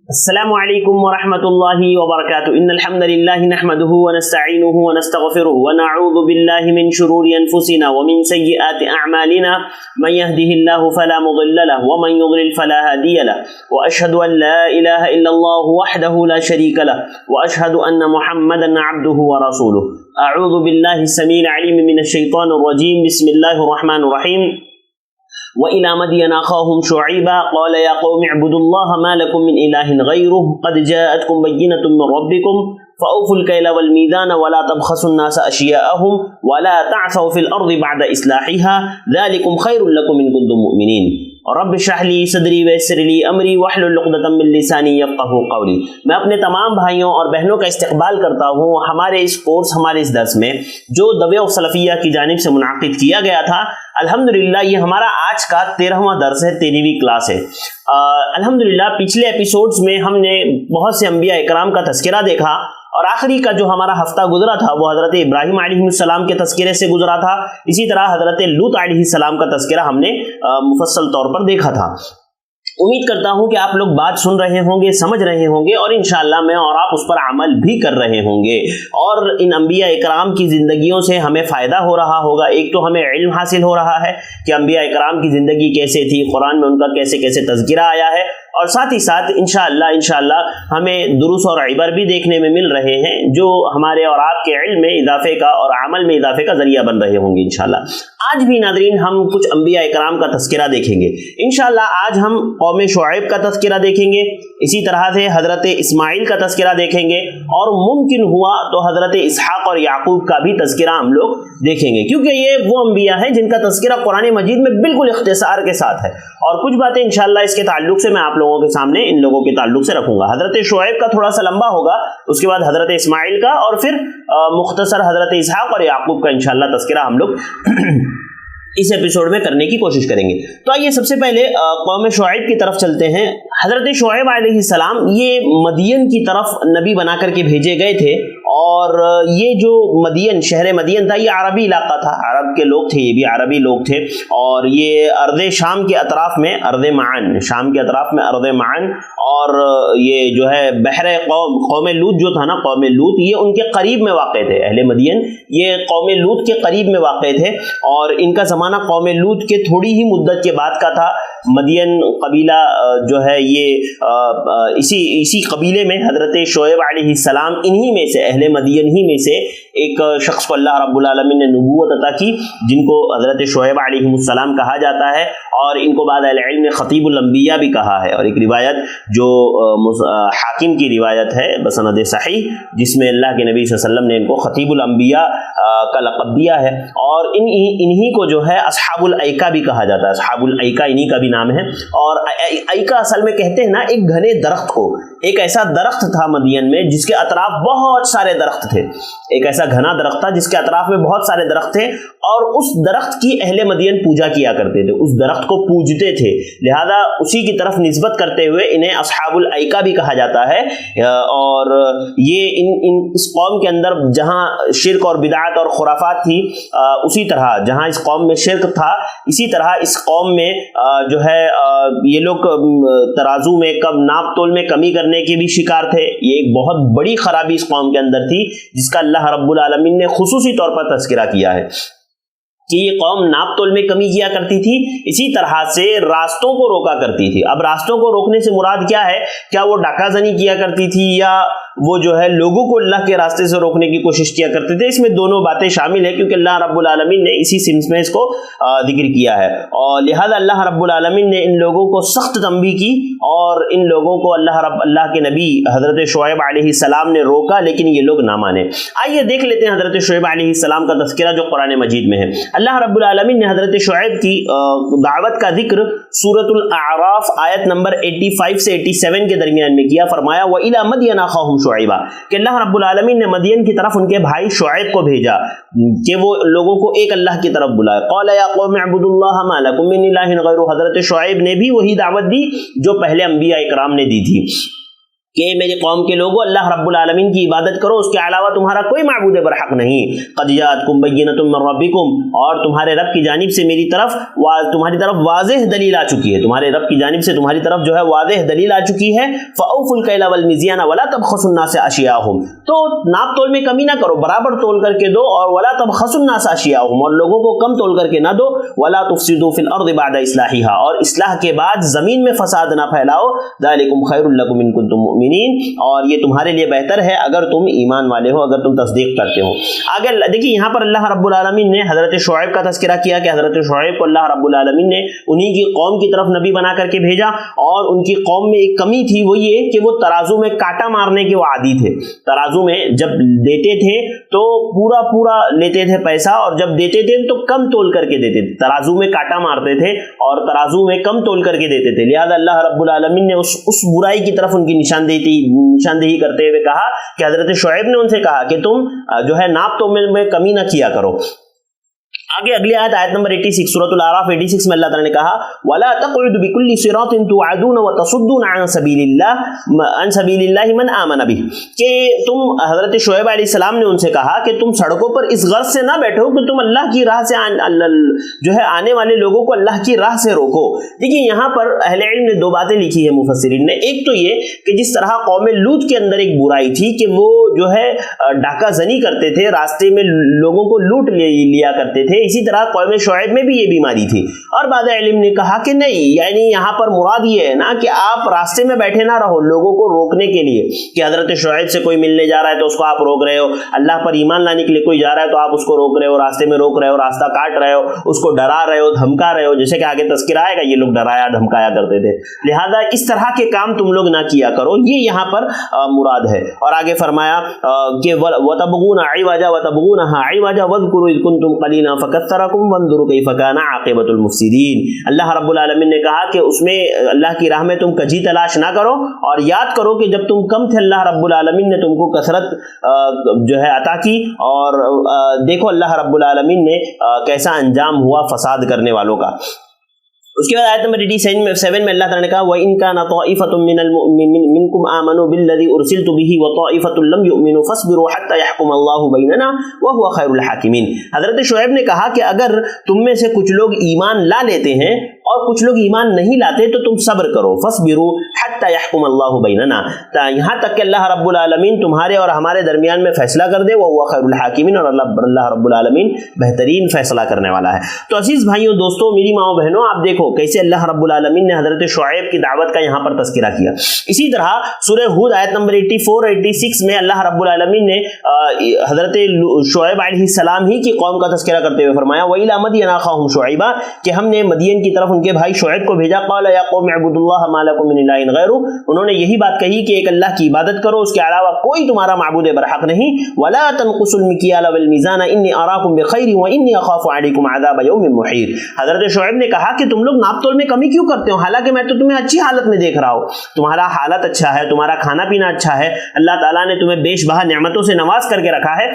السلام علیکم ورحمۃ اللہ وبرکاتہ ان الحمد للہ نحمده ونستعینه ونستغفره ونعوذ باللہ من شرور انفسنا ومن سیئات اعمالنا من يهده الله فلا مضل له ومن يضلل فلا هادي له واشهد ان لا اله الا الله وحده لا شريك له واشهد ان محمدا عبده ورسوله اعوذ باللہ السمیع العلیم من الشیطان الرجیم بسم اللہ الرحمن الرحیم وَإِلَى مَدْيَنَ أَخَاهُمْ شُعَيْبًا قَالَ يَا قَوْمِ اعْبُدُوا اللَّهَ مَا لَكُم مِّنْ إِلَٰهٍ غَيْرُهُ قَدْ جَاءَتْكُم بَيِّنَةٌ مِّن رَّبِّكُمْ فَأَوْفُوا الْكَيْلَ وَالْمِيزَانَ وَلَا تَبْخَسُوا النَّاسَ أَشْيَاءَهُمْ وَلَا تَعْثَوْا فِي الْأَرْضِ بَعْدَ إِصْلَاحِهَا ذَلِكُمْ خَيْرٌ لَّكُمْ إِن كُنتُم مُّؤْمِنِينَ رب اشرح لي صدری ویسر لی امری واحلل عقدۃ من لسانی یفقهوا قولی۔ میں اپنے تمام بھائیوں اور بہنوں کا استقبال کرتا ہوں ہمارے اس کورس، ہمارے اس درس میں جو دویہ سلفیہ کی جانب سے منعقد کیا گیا تھا۔ الحمدللہ یہ ہمارا آج کا 13واں درس ہے، 13ویں کلاس ہے۔ الحمدللہ پچھلے ایپیسوڈز میں ہم نے بہت سے انبیاء اکرام کا تذکرہ دیکھا، اور آخری کا جو ہمارا ہفتہ گزرا تھا وہ حضرت ابراہیم علیہ السلام کے تذکرے سے گزرا تھا۔ اسی طرح حضرت لوط علیہ السلام کا تذکرہ ہم نے مفصل طور پر دیکھا تھا۔ امید کرتا ہوں کہ آپ لوگ بات سن رہے ہوں گے، سمجھ رہے ہوں گے، اور انشاءاللہ میں اور آپ اس پر عمل بھی کر رہے ہوں گے، اور ان انبیاء اکرام کی زندگیوں سے ہمیں فائدہ ہو رہا ہوگا۔ ایک تو ہمیں علم حاصل ہو رہا ہے کہ انبیاء اکرام کی زندگی کیسے تھی، قرآن میں ان کا کیسے کیسے تذکرہ آیا ہے، اور ساتھ ہی ساتھ انشاءاللہ ہمیں دروس اور عبر بھی دیکھنے میں مل رہے ہیں جو ہمارے اور آپ کے علم میں اضافے کا اور عمل میں اضافے کا ذریعہ بن رہے ہوں گے انشاءاللہ۔ آج بھی ناظرین ہم کچھ انبیاء اکرام کا تذکرہ دیکھیں گے انشاءاللہ۔ آج ہم قوم شعیب کا تذکرہ دیکھیں گے، اسی طرح سے حضرت اسماعیل کا تذکرہ دیکھیں گے، اور ممکن ہوا تو حضرت اسحاق اور یعقوب کا بھی تذکرہ ہم لوگ دیکھیں گے، کیونکہ یہ وہ انبیاء ہیں جن کا تذکرہ قرآن مجید میں بالکل اختصار کے ساتھ ہے، اور کچھ باتیں انشاءاللہ اس کے تعلق سے میں آپ لوگوں کے سامنے ان لوگوں کے تعلق سے رکھوں گا۔ حضرت شعیب کا تھوڑا سا لمبا ہوگا، اس کے بعد حضرت اسماعیل کا، اور پھر مختصر حضرت اسحاق اور یعقوب کا انشاءاللہ تذکرہ ہم لوگ اس ایپیسوڈ میں کرنے کی کوشش کریں گے۔ تو آئیے سب سے پہلے قوم شعیب کی طرف چلتے ہیں۔ حضرت شعیب علیہ السلام یہ مدین کی طرف نبی بنا کر کے بھیجے گئے تھے، اور یہ جو مدین، شہر مدین تھا، یہ عربی علاقہ تھا، عرب کے لوگ تھے، یہ بھی عربی لوگ تھے، اور یہ ارض شام کے اطراف میں ارض معان، شام کے اطراف میں ارض معان، اور یہ جو ہے بحر قوم لوط جو تھا نا، قوم لوط یہ ان کے قریب میں واقع تھے۔ اہل مدین یہ قوم لوط کے قریب میں واقع تھے، اور ان کا زمانہ قوم لوط کے تھوڑی ہی مدت کے بعد کا تھا۔ مدین قبیلہ جو ہے یہ اسی قبیلے میں حضرت شعیب علیہ السلام انہی میں سے، اہل مدین ہی میں سے ایک شخص کو اللہ رب العالمین نے نبوت عطا کی، جن کو حضرت شعیب علیہ السلام کہا جاتا ہے، اور ان کو بعد علم نے خطیب الانبیاء بھی کہا ہے۔ اور ایک روایت جو حاکم کی روایت ہے بسند صحیح، جس میں اللہ کے نبی صلی اللہ علیہ وسلم نے ان کو خطیب الانبیاء کا لقب دیا ہے، اور انہی کو جو ہے اصحاب الایکا بھی کہا جاتا ہے۔ اصحاب الایکا انہی کا بھی نام ہے، اور ایکا اصل میں کہتے ہیں نا ایک گھنے درخت کو۔ ایک ایسا درخت تھا مدین میں جس کے اطراف بہت سارے درخت تھے، ایک ایسا گھنا درخت تھا جس کے اطراف میں بہت سارے درخت تھے، اور اس درخت کی اہل مدین پوجا کیا کرتے تھے، اس درخت کو پوجتے تھے، لہذا اسی کی طرف نسبت کرتے ہوئے انہیں اصحاب الایکا بھی کہا جاتا ہے۔ اور یہ اس قوم کے اندر جہاں شرک اور بدعات اور خرافات تھی، اسی طرح جہاں اس قوم میں شرک تھا، اسی طرح اس قوم میں جو ہے یہ لوگ ترازو میں ناپ تول میں کمی کرنے کے بھی شکار تھے۔ یہ ایک بہت بڑی خرابی اس قوم کے اندر تھی، جس کا اللہ رب العالمین نے خصوصی طور پر تذکرہ کیا ہے کہ یہ قوم ناپ تول میں کمی کیا کرتی تھی، اسی طرح سے راستوں کو روکا کرتی تھی۔ اب راستوں کو روکنے سے مراد کیا ہے؟ کیا وہ ڈاکہ زنی کیا کرتی تھی، یا وہ جو ہے لوگوں کو اللہ کے راستے سے روکنے کی کوشش کیا کرتے تھے؟ اس میں دونوں باتیں شامل ہیں، کیونکہ اللہ رب العالمین نے اسی سمت میں اس کو ذکر کیا ہے، اور لہذا اللہ رب العالمین نے ان لوگوں کو سخت تنبیہ کی، اور ان لوگوں کو اللہ کے نبی حضرت شعیب علیہ السلام نے روکا، لیکن یہ لوگ نہ مانے۔ آئیے دیکھ لیتے ہیں حضرت شعیب علیہ السلام کا تذکرہ جو قرآن مجید میں ہے۔ اللہ رب العالمین نے حضرت شعیب کی دعوت کا ذکر سورۃ الاعراف آیت نمبر 85 سے 87 کے درمیان میں کیا۔ فرمایا وَإِلَى مَدْيَنَ أَخَاهُمْ شُعَيْبًا، کہ اللہ رب العالمین نے مدین کی طرف ان کے بھائی شعیب کو بھیجا کہ وہ لوگوں کو ایک اللہ کی طرف بلائے۔ قَالَ يَا قَوْمِ اعْبُدُوا اللَّهَ مَا لَكُم مِّنْ إِلَٰهٍ غَيْرُهُ، حضرت شعیب نے بھی وہی دعوت دی جو پہلے انبیاء اکرام نے دی تھی۔ کہ میری قوم کے لوگوں اللہ رب العالمین کی عبادت کرو، اس کے علاوہ تمہارا کوئی معبود برحق نہیں۔ قد جاءتکم بینۃ من ربکم، اور تمہارے رب کی جانب سے تمہاری طرف واضح دلیل آ چکی ہے، تمہارے رب کی جانب سے تمہاری طرف جو ہے واضح دلیل آ چکی ہے۔ فاوفوا الکیل والمیزان ولا تبخسوا الناس اشیاءهم، تو ناپ تول میں کمی نہ کرو، برابر تول کر کے دو، اور ولا تبخسوا الناس اشیاءهم، اور لوگوں کو کم تول کر کے نہ دو۔ ولا تفسدوا فی الارض بعد اصلاحها، اور اصلاح کے بعد زمین میں فساد نہ پھیلاؤ۔ ذالکم خیر لکم ان کنتم مؤمنین، اور یہ تمہارے لیے بہتر ہے اگر تم ایمان والے ہو، اگر تم تصدیق کرتے ہو۔ آگے دیکھیے یہاں پر اللہ رب العالمین نے حضرت شعیب کا تذکرہ کیا کہ حضرت شعیب کو اللہ رب العالمین نے انہی کی قوم کی طرف نبی بنا کر کے بھیجا، اور ان کی قوم میں ایک کمی تھی، وہ یہ کہ وہ ترازو میں کانٹا مارنے کے وہ عادی تھے۔ ترازو میں جب دیتے تھے تو پورا لیتے تھے پیسہ، اور جب دیتے تھے تو کم تول کر کے دیتے تھے، ترازو میں کانٹا مارتے تھے اور ترازو میں کم تول کر کے دیتے تھے۔ لہذا اللہ رب العالمین نے اس برائی کی طرف ان کی نشاندہی کرتے ہوئے کہا کہ حضرت شعیب نے ان سے کہا کہ تم جو ہے ناپ تول میں کمی نہ کیا کرو۔ آگے اگلی آیت نمبر 86 سورۃ الاعراف 86 میں اللہ تعالیٰ نے کہا وَلَا تَقْعُدُوا بِكُلِّ صِرَاطٍ تُوعَدُونَ وَتَصُدُّونَ عَنْ سَبِيلِ اللَّهِ مَنْ آمَنَ بِهِ، کہ تم حضرت شعیب علیہ السلام نے ان سے کہا کہ تم سڑکوں پر اس غرض سے نہ بیٹھو کہ تم اللہ کی راہ سے جو ہے آنے والے لوگوں کو اللہ کی راہ سے روکو۔ دیکھیے یہاں پر اہل علم نے دو باتیں لکھی ہیں مفسرین نے، ایک تو یہ کہ جس طرح قوم لوط کے اندر ایک برائی تھی کہ وہ جو ہے ڈاکہ زنی کرتے تھے، راستے میں لوگوں کو لوٹ لیا کرتے تھے، اسی طرح قوم شعیب میں بھی یہ بیماری تھی۔ اور بعض علم نے کہا کہ نہیں، یعنی یہاں پر مراد یہ ہے نا کہ آپ راستے میں بیٹھے نہ رہو لوگوں کو روکنے کے لیے، کہ حضرت شعیب سے کوئی ملنے جا رہا ہے تو اس کو آپ روک رہے ہو، اللہ پر ایمان لانے کے لیے کوئی جا رہا ہے تو آپ اس کو روک رہے ہو، راستے میں روک رہے ہو، راستہ کاٹ رہے ہو، اس کو ڈرا رہے ہو، دھمکا رہے ہو، جیسے کہ آگے تذکرہ آئے گا یہ لوگ ڈرایا دھمکایا کرتے تھے۔ لہذا اس طرح کے کام تم لوگ نہ کیا کرو، یہ یہاں پر مراد ہے۔ اور آگے فرمایا کہ وَتَبْغُونَ عِوَجًا وَتَبْغُونَهَا عِوَجًا وَاذْكُرُوا إِذْ كُنتُمْ قَلِيلًا فَكَثَّرَكُمْ وَانظُرُوا كَيْفَ كَانَ عَاقِبَةُ الْمُفْسِدِينَ۔ اللہ رب العالمین نے کہا کہ اس میں اللہ کی راہ میں تم کجی تلاش نہ کرو، اور یاد کرو کہ جب تم کم تھے اللہ رب العالمین نے تم کو کثرت جو ہے عطا کی، اور دیکھو اللہ رب العالمین نے کیسا انجام ہوا فساد کرنے والوں کا۔ اس کے بعد آیت نمبر 87 میں اللہ تعالیٰ نے کہا وَإِن كَانَ طَائِفَةٌ مِّنكُمْ آمَنُوا بِالَّذِي أُرْسِلْتُ بِهِ وَطَائِفَةٌ لَّمْ يُؤْمِنُوا فَاصْبِرُوا حَتَّى يَحْكُمَ اللَّهُ بَيْنَنَا وَهُوَ خَيْرُ الْحَاكِمِينَ۔ حضرت شعیب نے کہا کہ اگر تم میں سے کچھ لوگ ایمان لا لیتے ہیں اور کچھ لوگ ایمان نہیں لاتے تو تم صبر کرو، فَاصْبِرُوا حَتَّى يَحْكُمَ اللَّهُ بَيْنَنَا، یہاں تک کہ اللہ رب العالمین تمہارے اور ہمارے درمیان میں فیصلہ کر دے، وَهُوَ خَيْرُ الْحَاكِمِينَ، اور اللہ رب العالمین بہترین فیصلہ کرنے والا ہے۔ تو عزیز بھائیوں دوستوں میری ماؤں بہنوں، آپ دیکھو کیسے اللہ رب العالمین نے حضرت شعیب کی دعوت کا یہاں پر تذکرہ کیا۔ اسی طرح سورہ ہود آیت نمبر 84-86 میں اللہ رب العالمین نے حضرت شعیب علیہ السلام ہی کی قوم کا تذکرہ کرتے ہوئے فرمایا وَإِلَىٰ مَدْيَنَ أَخَاهُمْ شُعَيْبًا، کہ ہم نے مدین کی طرف ان کے بھائی شعیب کو بھیجا، قَالَ يَا قَوْمِ اعْبُدُوا اللَّهَ مَا لَكُم مِّنْ إِلَٰهٍ غَيْرُهُ، انہوں نے یہی بات کہی کہ ایک اللہ کی عبادت کرو، اس کے علاوہ کوئی تمہارا معبود برحق نہیں۔ وَلَا تَنقُصُوا الْمِكْيَالَ وَالْمِيزَانَ إِنِّي أَرَاكُمْ بِخَيْرٍ وَإِنِّي أَخَافُ عَلَيْكُمْ عَذَابَ يَوْمٍ مُحِيطٍ۔ حضرت شعیب نے کہا کہ تم لوگ ناپ تول میں کمی کیوں کرتے ہو، حالانکہ میں تو تمہیں اچھی حالت میں دیکھ رہا ہوں، تمہارا حالت اچھا ہے، تمہارا کھانا پینا اچھا ہے، اللہ تعالیٰ نے تمہیں بیش بہا نعمتوں سے نواز کر کے رکھا ہے،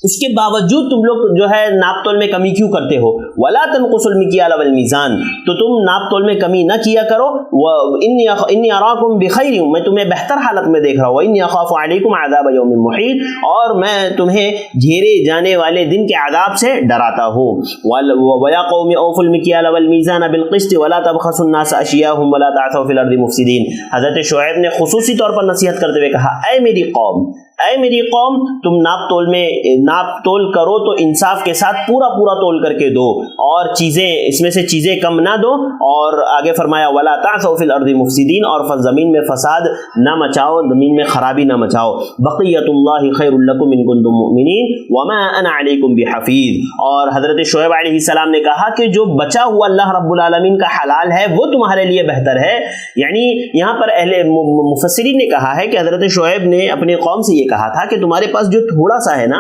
اس کے باوجود تم لوگ جو ہے ناپ تول میں کمی کیوں کرتے ہو؟ وَلَا تَنقُصُوا الْمِكْيَالَ وَالْمِيزَانَ، تو تم ناپ تول میں کمی نہ کیا کرو۔ إِنِّي أَرَاكُمْ بِخَيْرٍ، میں تمہیں بہتر حالت میں دیکھ رہا ہوں۔ وَإِنِّي أَخَافُ عَلَيْكُمْ عَذَابَ يَوْمٍ مُحِيطٍ، اور میں تمہیں گھیرے جانے والے دن کے عذاب سے ڈراتا ہوں۔ وَيَا قَوْمِ أَوْفُوا الْمِكْيَالَ وَالْمِيزَانَ بِالْقِسْطِ وَلَا تَبْخَسُوا النَّاسَ أَشْيَاءَهُمْ وَلَا تَعْثَوْا فِي الْأَرْضِ مُفْسِدِينَ۔ حضرت شعیب نے خصوصی طور پر نصیحت کرتے ہوئے کہا اے میری قوم تم ناپ تول کرو تو انصاف کے ساتھ پورا تول کر کے دو، اور چیزیں اس میں سے چیزیں کم نہ دو، اور آگے فرمایا وَلَا تَعْثَوْا فِي الْأَرْضِ مُفْسِدِينَ، اور زمین میں فساد نہ مچاؤ، زمین میں خرابی نہ مچاؤ۔ بقیۃ اللہ خیر لکم ان کنتم مؤمنین وما انا علیکم بحفیظ، اور حضرت شعیب علیہ السلام نے کہا کہ جو بچا ہوا اللہ رب العالمین کا حلال ہے وہ تمہارے لیے بہتر ہے۔ یعنی یہاں پر اہل مفسرین نے کہا ہے کہ حضرت شعیب نے اپنی قوم سے یہ کہا تھا کہ تمہارے پاس جو تھوڑا سا ہے نا،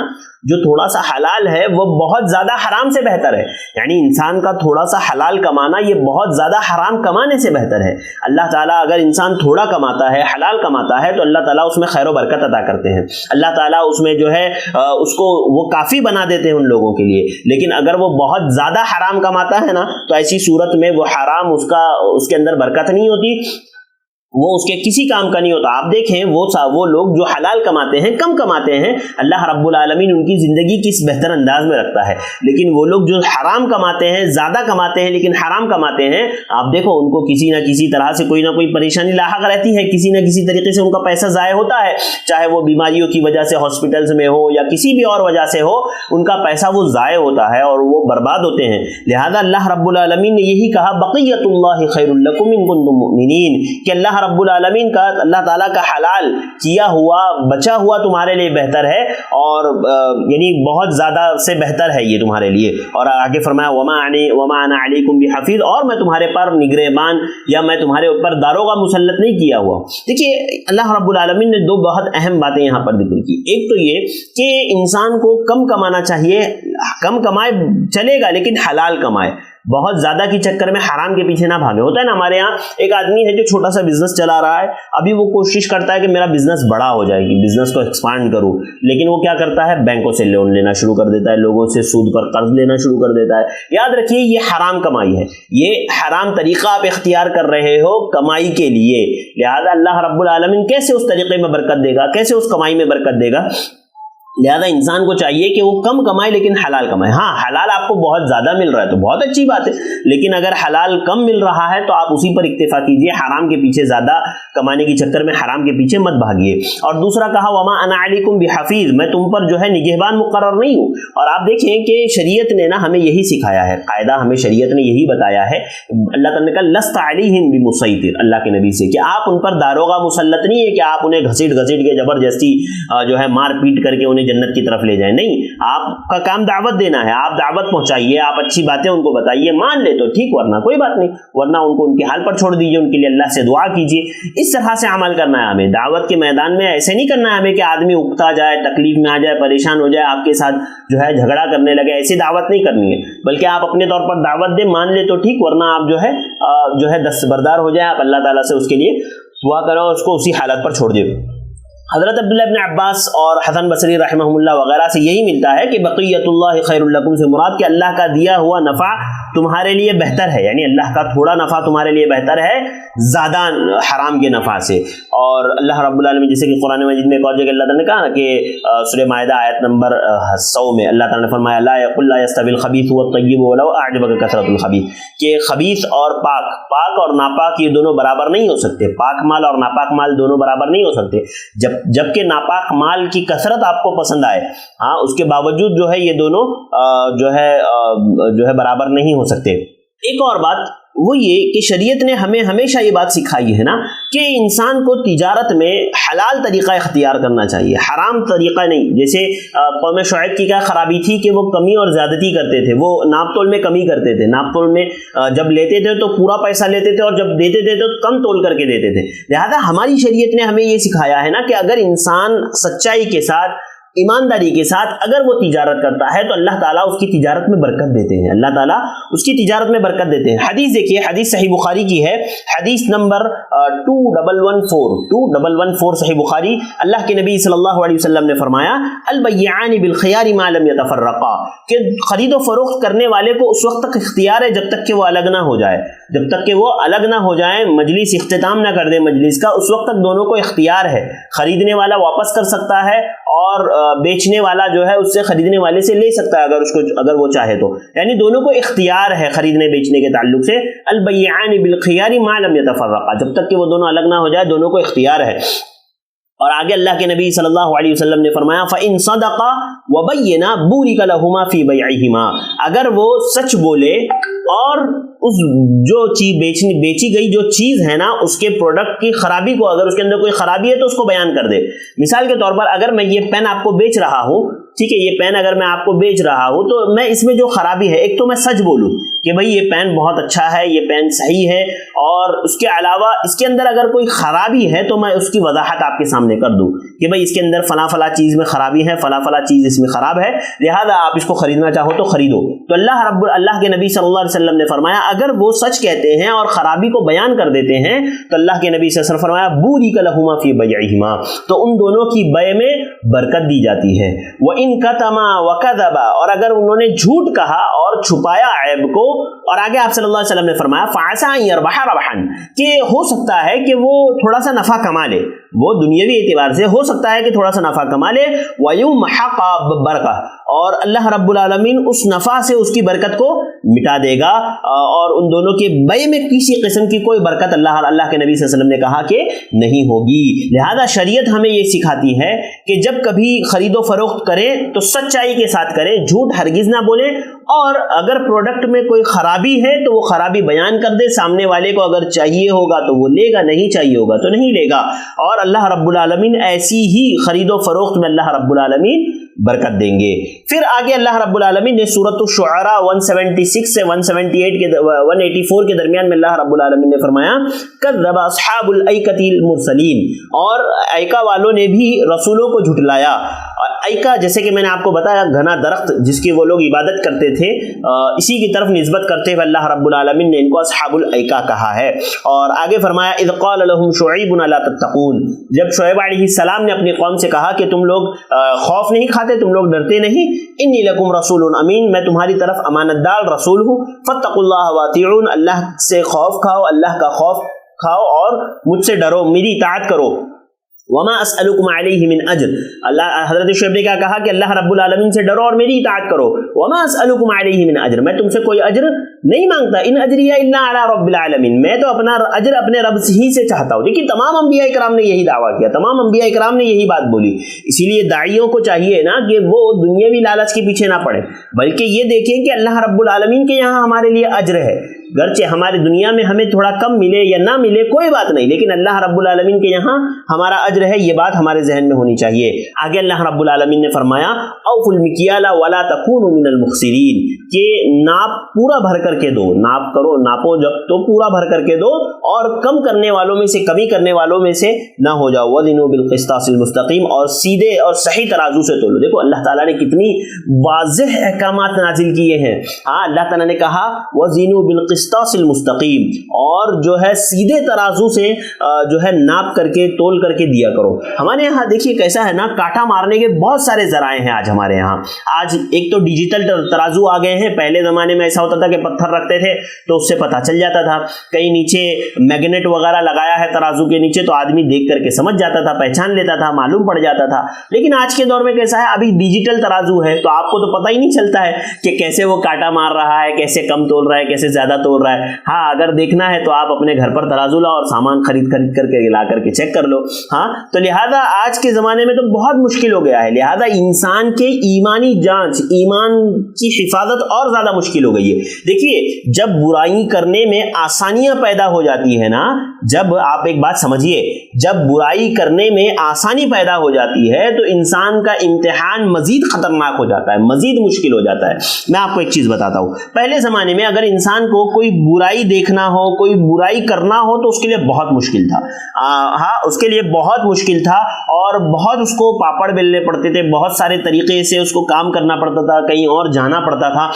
جو تھوڑا سا حلال ہے وہ بہت زیادہ حرام سے بہتر ہے۔ یعنی انسان کا تھوڑا سا حلال کمانا یہ بہت زیادہ حرام کمانے سے بہتر ہے۔ اللہ تعالیٰ اگر انسان تھوڑا کماتا ہے، حلال کماتا ہے، تو اللہ تعالیٰ اس میں خیر و برکت عطا کرتے ہیں، اللہ تعالیٰ اس میں جو ہے اس کو وہ کافی بنا دیتے ہیں ان لوگوں کے لیے۔ لیکن اگر وہ بہت زیادہ حرام کماتا ہے نا، تو ایسی صورت میں وہ حرام اس کے اندر برکت نہیں ہوتی، وہ اس کے کسی کام کا نہیں ہوتا. آپ دیکھیں وہ لوگ جو حلال کماتے ہیں, کم کماتے ہیں, اللہ رب العالمین ان کی زندگی کس بہتر انداز میں رکھتا ہے. لیکن وہ لوگ جو حرام کماتے ہیں, زیادہ کماتے ہیں لیکن حرام کماتے ہیں, آپ دیکھو ان کو کسی نہ کسی طرح سے کوئی نہ کوئی پریشانی لاحق رہتی ہے, کسی نہ کسی طریقے سے ان کا پیسہ ضائع ہوتا ہے, چاہے وہ بیماریوں کی وجہ سے ہاسپٹلز میں ہو یا کسی بھی اور وجہ سے ہو, ان کا پیسہ وہ ضائع ہوتا ہے اور وہ برباد ہوتے ہیں. لہذا اللہ رب العالمین نے یہی کہا بقیت اللہ خیر لکم ان کنتم مؤمنین, کہ اللہ رب العالمین کا, اللہ تعالیٰ کا حلال کیا ہوا بچا ہوا تمہارے لیے بہتر ہے, اور یعنی بہت زیادہ سے بہتر ہے یہ تمہارے لیے. اور آگے فرمایا وما انا علیکم بحفیظ, اور میں تمہارے پر نگربان یا میں تمہارے اوپر داروغہ مسلط نہیں کیا ہوا. دیکھیے اللہ رب العالمین نے دو بہت اہم باتیں یہاں پر ذکر کی. ایک تو یہ کہ انسان کو کم کمانا چاہیے, کم کمائے چلے گا لیکن حلال کمائے, بہت زیادہ کی چکر میں حرام کے پیچھے نہ بھاگے. ہوتا ہے نا ہمارے یہاں ایک آدمی ہے جو چھوٹا سا بزنس چلا رہا ہے, ابھی وہ کوشش کرتا ہے کہ میرا بزنس بڑا ہو جائے گی, بزنس کو ایکسپانڈ کروں, لیکن وہ کیا کرتا ہے, بینکوں سے لون لینا شروع کر دیتا ہے, لوگوں سے سود پر قرض لینا شروع کر دیتا ہے. یاد رکھیے یہ حرام کمائی ہے, یہ حرام طریقہ آپ اختیار کر رہے ہو کمائی کے لیے. لہذا اللہ رب العالمین کیسے اس طریقے میں برکت دے گا, کیسے اس کمائی میں برکت دے گا. لہذا انسان کو چاہیے کہ وہ کم کمائے لیکن حلال کمائے. ہاں حلال آپ کو بہت زیادہ مل رہا ہے تو بہت اچھی بات ہے, لیکن اگر حلال کم مل رہا ہے تو آپ اسی پر اکتفا کیجئے, حرام کے پیچھے زیادہ کمانے کی چکر میں حرام کے پیچھے مت بھاگیے. اور دوسرا کہا وما انا علیکم بحفیظ, میں تم پر جو ہے نگہبان مقرر نہیں ہوں. اور آپ دیکھیں کہ شریعت نے نا ہمیں یہی سکھایا ہے, قاعدہ ہمیں شریعت نے یہی بتایا ہے. اللہ تعالیٰ نے کہا لست علیہم بمسیطر, اللہ کے نبی سے, کہ آپ ان پر داروغہ مسلط نہیں ہے کہ آپ انہیں گھسیٹ کے زبردستی جو ہے مار پیٹ کر کے انہیں جنت کی طرف لے جائیں. نہیں, آپ کا کام دعوت دینا ہے, آپ دعوت پہنچائیے, آپ اچھی باتیں ان کو بتائیے, مان لے تو ٹھیک, ورنہ کوئی بات نہیں, ورنہ ان کو ان کے حال پر چھوڑ دیجیے, ان کے لیے اللہ سے دعا کیجیے. اس طرح سے عمل کرنا ہے ہمیں دعوت کے میدان میں. ایسے نہیں کرنا ہے ہمیں کہ آدمی اکتا جائے, تکلیف میں آ جائے, پریشان ہو جائے, آپ کے ساتھ جو ہے جھگڑا کرنے لگے, ایسی دعوت نہیں کرنی ہے, بلکہ آپ اپنے طور پر دعوت دیں, مان لے تو ٹھیک, ورنہ آپ جو ہے دستبردار ہو جائے, آپ اللہ تعالیٰ سے اس کے لیے دعا کرو, اس کو اسی حالت پر چھوڑ دیں. حضرت عبداللہ ابن عباس اور حسن بصری رحمہ اللہ وغیرہ سے یہی ملتا ہے کہ بقیت اللہ خیر لکم سے مراد کہ اللہ کا دیا ہوا نفع تمہارے لیے بہتر ہے, یعنی اللہ کا تھوڑا نفع تمہارے لیے بہتر ہے زیادہ حرام کے نفع سے. اور اللہ رب العالمین جیسے کہ قرآن مجید میں ایک اور جگہ اللہ تعالیٰ نے کہا کہ سورہ مائدہ آیت نمبر 100 میں اللہ تعالیٰ نے فرمایا لا يستوی الخبیث والطیب ولو اعجبک کثرۃ الخبیث, کہ خبیث اور پاک اور ناپاک یہ دونوں برابر نہیں ہو سکتے, پاک مال اور ناپاک مال دونوں برابر نہیں ہو سکتے. جبکہ ناپاک مال کی کثرت آپ کو پسند آئے, ہاں اس کے باوجود جو ہے یہ دونوں جو ہے برابر نہیں ہو سکتے. ایک اور بات وہ یہ کہ شریعت نے ہمیں ہمیشہ یہ بات سکھائی ہے نا کہ انسان کو تجارت میں حلال طریقہ اختیار کرنا چاہیے, حرام طریقہ نہیں. جیسے قوم شعیب کی کیا خرابی تھی کہ وہ کمی اور زیادتی کرتے تھے, وہ ناپ تول میں کمی کرتے تھے, ناپ تول میں جب لیتے تھے تو پورا پیسہ لیتے تھے اور جب دیتے تھے تو کم تول کر کے دیتے تھے. لہذا ہماری شریعت نے ہمیں یہ سکھایا ہے نا کہ اگر انسان سچائی کے ساتھ, ایمانداری کے ساتھ اگر وہ تجارت کرتا ہے تو اللہ تعالیٰ اس کی تجارت میں برکت دیتے ہیں, اللہ تعالیٰ اس کی تجارت میں برکت دیتے ہیں. حدیث دیکھیے, حدیث صحیح بخاری کی ہے, حدیث نمبر 2114 صحیح بخاری. اللہ کے نبی صلی اللہ علیہ وسلم نے فرمایا البیعان بالخیار ما لم یتفرقا, کہ خرید و فروخت کرنے والے کو اس وقت تک اختیار ہے جب تک کہ وہ الگ نہ ہو جائے, جب تک کہ وہ الگ نہ ہو جائیں, مجلس اختتام نہ کر دے مجلس کا, اس وقت تک دونوں کو اختیار ہے. خریدنے والا واپس کر سکتا ہے اور بیچنے والا جو ہے اس سے خریدنے والے سے لے سکتا ہے اگر وہ چاہے تو, یعنی دونوں کو اختیار ہے خریدنے بیچنے کے تعلق سے. البیعان بالخیار ما لم یتفرقا, جب تک کہ وہ دونوں الگ نہ ہو جائے دونوں کو اختیار ہے. اور آگے اللہ کے نبی صلی اللہ علیہ وسلم نے فرمایا فَإِن صَدَقَا وَبَيَّنَا بُورِكَ لَهُمَا فِي بَيْعِهِمَا, اگر وہ سچ بولے اور اس جو چیز بیچی گئی جو چیز ہے نا اس کے پروڈکٹ کی خرابی کو, اگر اس کے اندر کوئی خرابی ہے تو اس کو بیان کر دے. مثال کے طور پر اگر میں یہ پین آپ کو بیچ رہا ہوں, ٹھیک ہے, یہ پین اگر میں آپ کو بیچ رہا ہوں تو میں اس میں جو خرابی ہے, ایک تو میں سچ بولوں کہ بھئی یہ پین بہت اچھا ہے, یہ پین صحیح ہے, اور اس کے علاوہ اس کے اندر اگر کوئی خرابی ہے تو میں اس کی وضاحت آپ کے سامنے کر دوں کہ بھئی اس کے اندر فلاں فلاں چیز میں خرابی ہے, فلاں فلاں چیز اس میں خراب ہے, لہذا آپ اس کو خریدنا چاہو تو خریدو. تو اللہ کے نبی صلی اللہ علیہ وسلم نے فرمایا اگر وہ سچ کہتے ہیں اور خرابی کو بیان کر دیتے ہیں تو اللہ کے نبی صلی اللہ علیہ وسلم فرمایا بُورِكَ لَهُمَا فِي بَيْعِهِمَا, تو ان دونوں کی بے میں برکت دی جاتی ہے. وَإِن كَتَمَا وَكَذَبَا, اور اگر انہوں نے جھوٹ کہا اور چھپایا عیب کو اور آگے آپ صلی اللہ علیہ وسلم نے فرمایا فعسا ان یربح ربحا، کہ ہو سکتا ہے کہ وہ تھوڑا سا نفع کما لے، وہ دنیاوی اعتبار سے ہو سکتا ہے کہ تھوڑا سا نفع کما لے، وَيُمْحَقَ بَرَكَةٌ، اور اللہ رب العالمین اس نفع سے اس کی برکت کو مٹا دے گا، اور ان دونوں کے بے میں کسی قسم کی کوئی برکت اللہ کے نبی صلی اللہ علیہ وسلم نے کہا کہ نہیں ہوگی۔ لہذا شریعت ہمیں یہ سکھاتی ہے کہ جب کبھی خرید و فروخت کریں تو سچائی کے ساتھ کریں، جھوٹ ہرگز نہ بولیں، اور اگر پروڈکٹ میں کوئی خرابی ہے تو وہ خرابی بیان کر دے، سامنے والے کو اگر چاہیے ہوگا تو وہ لے گا، نہیں چاہیے ہوگا تو نہیں لے گا، اور اللہ رب العالمین ایسی ہی خرید و فروخت میں اللہ رب العالمین برکت دیں گے۔ پھر آگے اللہ رب العالمین نے سورۃ الشعراء 176 سے 184 کے درمیان میں اللہ رب العالمین نے فرمایا کذب اصحاب الایکۃ المرسلین، اور ایکا والوں نے بھی رسولوں کو جھٹلایا۔ ایکا جیسے کہ میں نے آپ کو بتایا گھنا درخت جس کی وہ لوگ عبادت کرتے تھے، اسی کی طرف نسبت کرتے ہوئے اللہ رب العالمین نے ان کو اصحاب الایکا کہا ہے۔ اور آگے فرمایا اذ قال لهم شعیب الا تتقون، جب شعیب علیہ السلام نے اپنی قوم سے کہا کہ تم لوگ خوف نہیں کھاتے، تم لوگ ڈرتے نہیں، انی لکم رسول امین، میں تمہاری طرف امانت دار رسول ہوں، فاتقوا اللہ واطیعون، اللہ سے خوف کھاؤ، اللہ کا خوف کھاؤ اور مجھ سے ڈرو، میری اطاعت کرو۔ وما اسألکم علیہ من اجر، اللہ حضرت شعیب نے کیا کہا کہ اللہ رب العالمین سے ڈرو اور میری اطاعت کرو۔ وما اسألکم علیہ من اجر، میں تم سے کوئی اجر نہیں مانگتا، ان اجری الا علی رب العالمین، میں تو اپنا اجر اپنے رب ہی سے چاہتا ہوں۔ دیکھیے تمام انبیاء کرام نے یہی دعویٰ کیا، تمام انبیاء کرام نے یہی بات بولی، اسی لیے داعیوں کو چاہیے نا کہ وہ دنیاوی لالچ کے پیچھے نہ پڑے، بلکہ یہ دیکھیں کہ اللہ رب العالمین کے یہاں ہمارے لیے اجر ہے، گرچہ ہماری دنیا میں ہمیں تھوڑا کم ملے یا نہ ملے کوئی بات نہیں، لیکن اللہ رب العالمین کے یہاں ہمارا اجر ہے، یہ بات ہمارے ذہن میں ہونی چاہیے۔ آگے اللہ رب العالمین نے فرمایا اوفوا المکیال ولا تکونوا من المخسرین، کہ ناپ پورا بھر کر کے دو، ناپ کرو، ناپو جب تو پورا بھر کر کے دو، اور کم کرنے والوں میں سے، کمی کرنے والوں میں سے نہ ہو جاؤ، وزنوا بالقسطاس المستقیم، اور سیدھے اور صحیح ترازو سے تولو۔ دیکھو اللہ تعالیٰ نے کتنی واضح احکامات نازل کیے ہیں۔ ہاں اللہ تعالیٰ نے کہا وزنوا بالقسطاس المستقیم، اور جو ہے سیدھے ترازو سے جو ہے ناپ کر کے تول کر کے دیا کرو۔ ہمارے یہاں دیکھیے کیسا ہے نا، کاٹا مارنے کے بہت سارے ذرائع ہیں آج ہمارے یہاں۔ آج ایک تو ڈیجیٹل ترازو آ گئے ہیں، پہلے زمانے میں ایسا ہوتا تھا کہ پتھر رکھتے تھے تو اس سے پتہ چل جاتا تھا، کہیں نیچے میگنیٹ وغیرہ لگایا ہے ترازو کے نیچے تو آدمی دیکھ کر کے سمجھ جاتا تھا، پہچان لیتا تھا، معلوم پڑ جاتا تھا۔ لیکن آج کے دور میں کیسا ہے، ابھی ڈیجیٹل ترازو ہے تو آپ کو تو پتہ ہی نہیں چلتا ہے کہ کیسے وہ کاٹا مار رہا ہے، کیسے کم تول رہا ہے، کیسے زیادہ تول رہا ہے۔ ہاں اگر دیکھنا ہے تو آپ اپنے گھر پر ترازو لاؤ اور سامان خرید کر کے لا کر کے چیک کر لو۔ ہاں تو لہذا آج کے زمانے میں تو بہت مشکل ہو گیا ہے، لہذا انسان کے ایمانی جانچ، ایمان کی حفاظت اور زیادہ مشکل ہو گئی ہے۔ دیکھیے جب برائی کرنے میں آسانیاں پیدا ہو جاتی ہے نا، جب آپ ایک بات سمجھیے، جب برائی کرنے میں آسانی پیدا ہو جاتی ہے تو انسان کا امتحان مزید خطرناک ہو جاتا ہے، مزید مشکل ہو جاتا ہے۔ میں آپ کو ایک چیز بتاتا ہوں، پہلے زمانے میں اگر انسان کو کوئی برائی دیکھنا ہو، کوئی برائی کرنا ہو تو اس کے لیے بہت مشکل تھا۔ ہاں اس کے لیے بہت مشکل تھا، اور بہت اس کو پاپڑ بیلنے پڑتے تھے، بہت سارے طریقے سے اس کو کام کرنا پڑتا تھا، کہیں اور جانا پڑتا تھا۔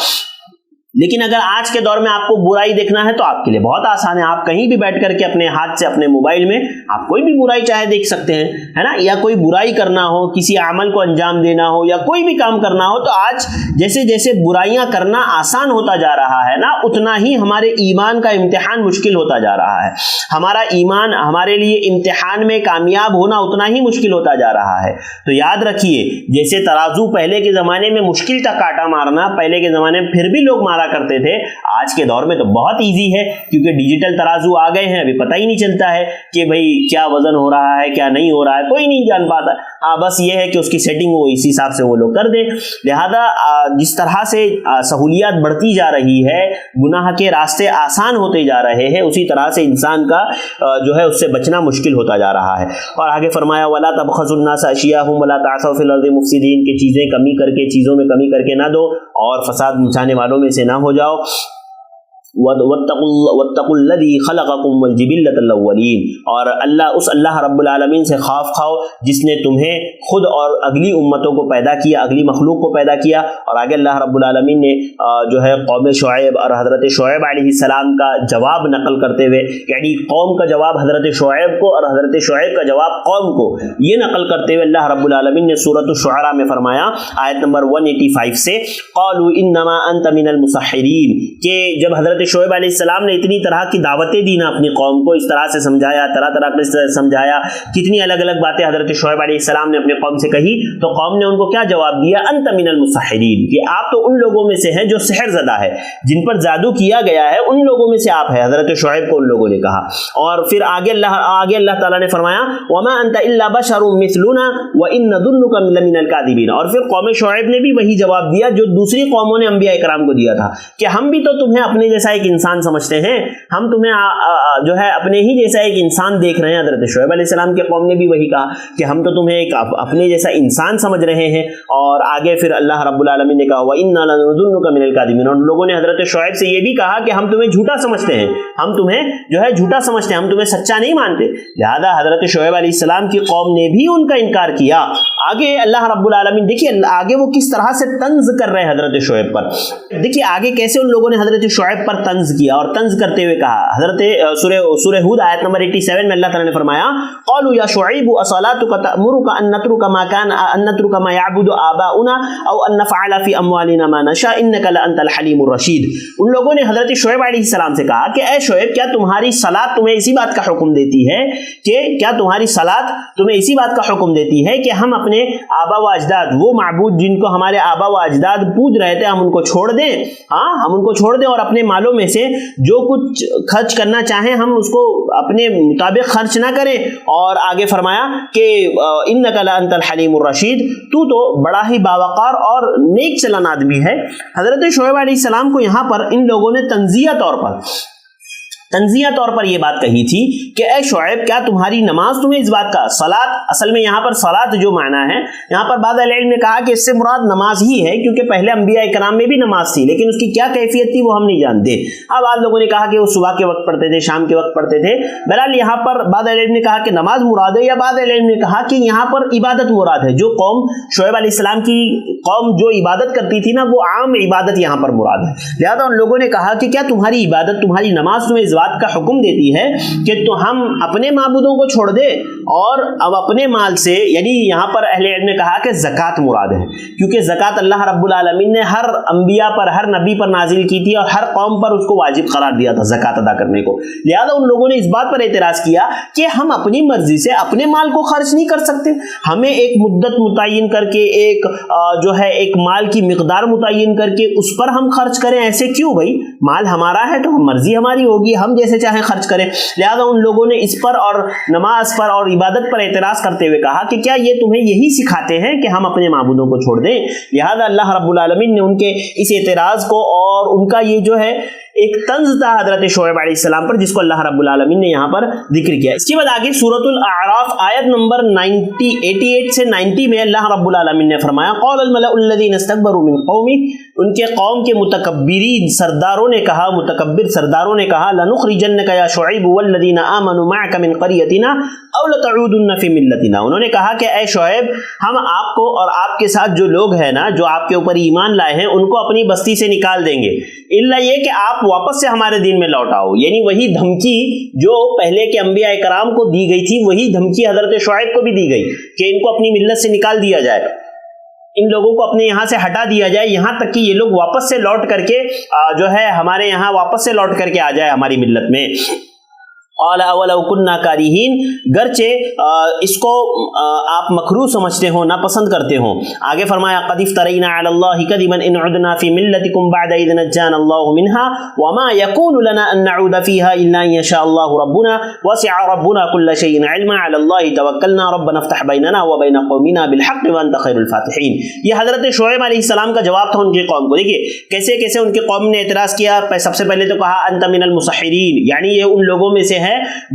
لیکن اگر آج کے دور میں آپ کو برائی دیکھنا ہے تو آپ کے لیے بہت آسان ہے، آپ کہیں بھی بیٹھ کر کے اپنے ہاتھ سے اپنے موبائل میں آپ کوئی بھی برائی چاہے دیکھ سکتے ہیں، ہے نا۔ یا کوئی برائی کرنا ہو، کسی عمل کو انجام دینا ہو، یا کوئی بھی کام کرنا ہو، تو آج جیسے جیسے برائیاں کرنا آسان ہوتا جا رہا ہے نا، اتنا ہی ہمارے ایمان کا امتحان مشکل ہوتا جا رہا ہے۔ ہمارا ایمان ہمارے لیے امتحان میں کامیاب ہونا اتنا ہی مشکل ہوتا جا رہا ہے۔ تو یاد رکھیے، جیسے ترازو پہلے کے زمانے میں مشکل تھا کاٹا مارنا، پہلے کے زمانے میں پھر بھی لوگ مارا کرتے تھے، آج کے دور میں تو بہت ایزی ہے، کیونکہ ڈیجیٹل ترازو آ گئے ہیں، ابھی پتہ ہی نہیں چلتا ہے کہ بھئی کیا وزن ہو رہا ہے کیا نہیں ہو رہا ہے، کوئی نہیں جان پاتا۔ ہاں بس یہ ہے کہ اس کی سیٹنگ وہ اسی حساب سے وہ لوگ کر دیں۔ لہذا جس طرح سے سہولیات بڑھتی جا رہی ہے، گناہ کے راستے آسان ہوتے جا رہے ہیں، اسی طرح سے انسان کا جو ہے اس سے بچنا مشکل ہوتا جا رہا ہے۔ اور آگے فرمایا وَلَا تَبْخَسُوا النَّاسَ أَشْيَاءَهُمْ وَلَا تَعْثَوْا فِي الْأَرْضِ مُفْسِدِينَ، کہ چیزیں کمی کر کے، چیزوں میں کمی کر کے نہ دو اور فساد مچانے والوں میں سے نہ ہو جاؤ۔ وَاتَّقُوا الَّذِي خَلَقَكُمْ وَالْجِبِلَّةَ الْأَوَّلِينَ، اور اللہ رب العالمین سے خوف کھاؤ جس نے تمہیں خود اور اگلی امتوں کو پیدا کیا، اگلی مخلوق کو پیدا کیا۔ اور آگے اللہ رب العالمین نے جو ہے قوم شعیب اور حضرت شعیب علیہ السلام کا جواب نقل کرتے ہوئے، یعنی قوم کا جواب حضرت شعیب کو اور حضرت شعیب کا جواب قوم کو، یہ نقل کرتے ہوئے اللہ رب العالمین نے سورۃ الشعراء میں فرمایا آیت نمبر 185 سے قالوا انما انت من المسحرین، کہ جب حضرت شعیب علیہ السلام نے اتنی طرح کی دعوتیں دی نا اپنی قوم کو, اس طرح سے سمجھایا, طرح طرح سے سمجھایا, کتنی الگ الگ باتیں حضرت شعیب علیہ السلام نے اپنی قوم سے کہی, تو قوم نے ان کو کیا جواب دیا, انت من المسحرین, کہ آپ تو ان لوگوں میں سے ہیں جو سحر زدہ ہے, جن پر جادو کیا گیا ہے, ان لوگوں میں سے آپ ہیں. حضرت شعیب کو ان لوگوں نے کہا. اور پھر آگے اللہ تعالیٰ نے فرمایا وما انت الا بشر مثلنا وان نظنك لمن الكاذبین, اور پھر قوم شعیب نے بھی وہی جواب دیا جو دوسری قوموں نے انبیاء کرام کو دیا تھا کہ ہم بھی تو تمہیں اپنے جیسا ایک انسان سمجھتے ہیں, ہم تمہیں جو ہے اپنے ہی جیسا ایک انسان دیکھ رہے ہیں. حضرت شعیب علیہ السلام کے قوم نے بھی وہی کہا کہ ہم تو تمہیں ایک اپنے جیسا انسان سمجھ رہے ہیں. اور آگے پھر اللہ رب العالمین نے کہا وَإِنَّا لَنَظُنُّكَ مِنَ الْكَاذِبِينَ, اور لوگوں نے حضرت شعیب سے یہ بھی کہا کہ ہم تمہیں جھوٹا سمجھتے ہیں, ہم تمہیں جو ہے جھوٹا سمجھتے ہیں, ہم تمہیں سچا نہیں مانتے. لہذا حضرت شعیب علیہ السلام کی قوم نے بھی ان کا انکار کیا. آگے اللہ رب العالمین دیکھیے آگے وہ کس طرح سے طنز کر رہے ہیں حضرت شعیب پر. دیکھیے آگے کیسے ان لوگوں نے حضرت شعیب پر طنز کیا, اور طنز کرتے ہوئے کہا. حضرت سورہ ہود آیت نمبر 87 میں اللہ تعالیٰ نے فرمایا قالوا یا شعیب اصلاتک تأمرک ان نترک ما یعبد آباؤنا او ان نفعل فی اموالنا ما نشاء انک لانت الحلیم الرشید. ان لوگوں نے حضرت شعیب علیہ السلام سے کہا کہ اے شعیب, کیا تمہاری صلاۃ تمہیں اسی بات کا حکم دیتی ہے کہ ہم اپنے آبا و اجداد, وہ معبود جن کو ہمارے آبا و اجداد پوج رہے تھے, ہم ان کو چھوڑ دیں, ہم ان کو چھوڑ دیں اور اپنے مالوں میں سے جو کچھ خرچ کرنا چاہیں ہم اس کو اپنے مطابق خرچ نہ کریں. اور آگے فرمایا کہ انک لانت الحلیم الرشید, تو بڑا ہی باوقار اور نیک چلن آدمی ہے. حضرت شعیب علیہ السلام کو یہاں پر ان لوگوں نے تنزیہ طور پر یہ بات کہی تھی کہ اے شعیب, کیا تمہاری نماز تمہیں اس بات کا, صلاۃ, اصل میں یہاں پر صلاۃ جو معنی ہے, یہاں پر بعض علماء نے کہا کہ اس سے مراد نماز ہی ہے, کیونکہ پہلے انبیاء کرام میں بھی نماز تھی, لیکن اس کی کیا کیفیت تھی وہ ہم نہیں جانتے. اب بعض لوگوں نے کہا کہ وہ صبح کے وقت پڑھتے تھے, شام کے وقت پڑھتے تھے. بہرحال یہاں پر بعض علماء نے کہا کہ نماز مراد ہے, یا بعض علماء نے کہا کہ یہاں پر عبادت مراد ہے. جو قوم شعیب علیہ السلام کی قوم جو عبادت کرتی تھی نا, وہ عام عبادت یہاں پر مراد ہے. لہذا ان لوگوں نے کہا کہ کیا تمہاری عبادت, تمہاری نماز تمہیں اس بات کا حکم دیتی ہے کہ تو ہم اپنے معبودوں کو چھوڑ دے اور اب اپنے مال سے, یعنی یہاں پر اہل علم نے کہا کہ زکوٰۃ مراد ہے, کیونکہ زکوٰۃ اللہ رب العالمین نے ہر انبیاء پر, ہر نبی پر نازل کی تھی اور ہر قوم پر اس کو واجب قرار دیا تھا زکوٰۃ ادا کرنے کو. لہذا ان لوگوں نے اس بات پر اعتراض کیا کہ ہم اپنی مرضی سے اپنے مال کو خرچ نہیں کر سکتے, ہمیں ایک مدت متعین کر کے, ایک جو ہے ایک مال کی مقدار متعین کر کے اس پر ہم خرچ کریں, ایسے کیوں بھائی, مال ہمارا ہے تو مرضی ہماری ہوگی, ہم جیسے چاہیں خرچ کریں. لہذا ان لوگوں نے اس پر اور نماز پر اور عبادت پر اعتراض کرتے ہوئے کہا کہ کیا یہ تمہیں یہی سکھاتے ہیں کہ ہم اپنے معبودوں کو چھوڑ دیں. لہذا اللہ رب العالمین نے ان کے اس اعتراض کو اور ان کا یہ جو ہے ایک طنز تھا حضرت شعیب علیہ السلام پر, جس کو اللہ رب العالمین نے یہاں پر ذکر کیا. اس کے بعد آگے سورۃ الاعراف آیت نمبر 88 سے 90 میں اللہ رب العالمین نے فرمایا قال الملأ الذین استكبروا من قومه, ان کے قوم کے متکبرین سرداروں نے کہا, متکبر سرداروں نے کہا لنخرجنک یا شعیب والذین آمنوا معك من قریتنا او لتعودن فی ملتنا. انہوں نے کہا کہ اے شعیب, ہم آپ کو اور آپ کے ساتھ جو لوگ ہیں نا, جو آپ کے اوپر ایمان لائے ہیں, ان کو اپنی بستی سے نکال دیں گے, الا یہ کہ آپ واپس سے ہمارے دین میں لوٹ آؤ. یعنی وہی دھمکی جو پہلے کے انبیاء کرام کو دی گئی تھی, وہی دھمکی حضرت شعیب کو بھی دی گئی کہ ان کو اپنی ملت سے نکال دیا جائے, ان لوگوں کو اپنے یہاں سے ہٹا دیا جائے, یہاں تک کہ یہ لوگ واپس سے لوٹ کر کے جو ہے ہمارے یہاں واپس سے لوٹ کر کے آ جائے ہماری ملت میں. اولو کننا کارہین, گرچہ اس کو آپ مکروہ سمجھتے ہو, ناپسند کرتے ہو. آگے فرمایا قد افترینا علی اللہ کذبا ان عدنا فی ملتکم بعد اذ نجانا اللہ منها وما یکون لنا ان نعود فیها الا ان یشاء اللہ ربنا وسع ربنا کل شیء علما علی اللہ توکلنا ربنا افتح بیننا وبین قومنا بالحق وانت خیر الفاتحین. یہ حضرت شعیب علیہ السلام کا جواب تھا ان کی قوم کو. دیکھیے کیسے کیسے ان کی قوم نے اعتراض کیا. سب سے پہلے تو کہا انت من المسحرین, یعنی یہ ان لوگوں میں سے ہے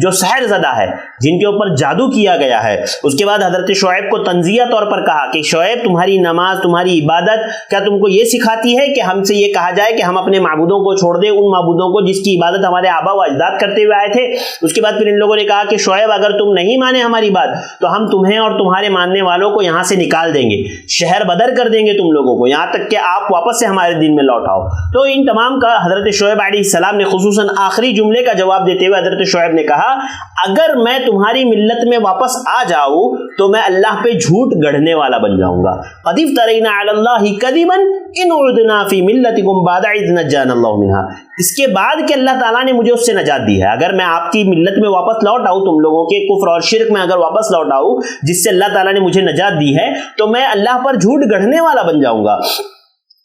جو سحر زدہ ہے, جن کے اوپر جادو کیا گیا ہے. اس کے بعد حضرت شعیب کو تنزیہ طور پر کہا کہ شعیب, تمہاری نماز, تمہاری عبادت کیا تم کو یہ سکھاتی ہے کہ ہم سے یہ کہا جائے کہ ہم اپنے معبودوں کو چھوڑ دیں, ان معبودوں کو جس کی عبادت ہمارے آبا و اجداد کرتے ہوئے آئے تھے. اس کے بعد پھر ان لوگوں نے کہا کہ شعیب اگر تم نہیں مانے ہماری بات تو ہم تمہیں اور تمہارے ماننے والوں کو یہاں سے نکال دیں گے, شہر بدر کر دیں گے تم لوگوں کو, یہاں تک کہ آپ واپس سے ہمارے دین میں لوٹ آؤ. تو ان تمام کا حضرت شعیب علیہ السلام نے خصوصاً آخری جملے کا جواب دیتے ہوئے حضرت شعیب نے کہا اگر میں تمہاری ملت میں واپس آ جاؤں تو میں اللہ پہ جھوٹ گڑھنے والا بن جاؤں گا. قد افترینا علی اللہ کذبا ان عدنا فی ملتکم بعد اذ نجانا اللہ منها. اس کے بعد کہ اللہ تعالیٰ نے مجھے اس سے نجات دی ہے, اگر میں آپ کی ملت میں واپس لوٹ آؤں, تم لوگوں کے کفر اور شرک میں اگر واپس لوٹ آؤں جس سے اللہ تعالیٰ نے مجھے نجات دی ہے, تو میں اللہ پر جھوٹ گڑھنے والا بن جاؤں گا.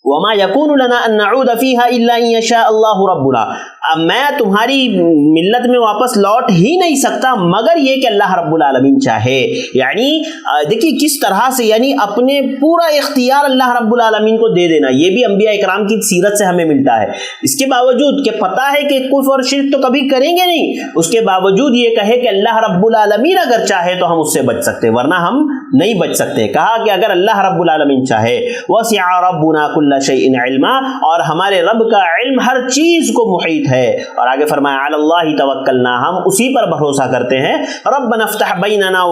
وما يكون لنا ان نعود فيها الا ان يشاء الله ربنا. اب میں تمہاری ملت میں واپس لوٹ ہی نہیں سکتا مگر یہ کہ اللہ رب العالمین چاہے. یعنی دیکھیے کس طرح سے, یعنی اپنے پورا اختیار اللہ رب العالمین کو دے دینا, یہ بھی انبیاء اکرام کی سیرت سے ہمیں ملتا ہے. اس کے باوجود کہ پتہ ہے کہ کفر اور شرک تو کبھی کریں گے نہیں, اس کے باوجود یہ کہے کہ اللہ رب العالمین اگر چاہے تو ہم اس سے بچ سکتے, ورنہ ہم نہیں بچ سکتے. کہا کہ اگر اللہ رب العالمین چاہے. وسع ربنا كل شيء علما, اور ہمارے رب کا علم ہر چیز کو محیط ہے. اور آگے فرمایا علی اللہ توکلنا, ہم اسی پر بھروسہ کرتے ہیں. ربنا افتح بیننا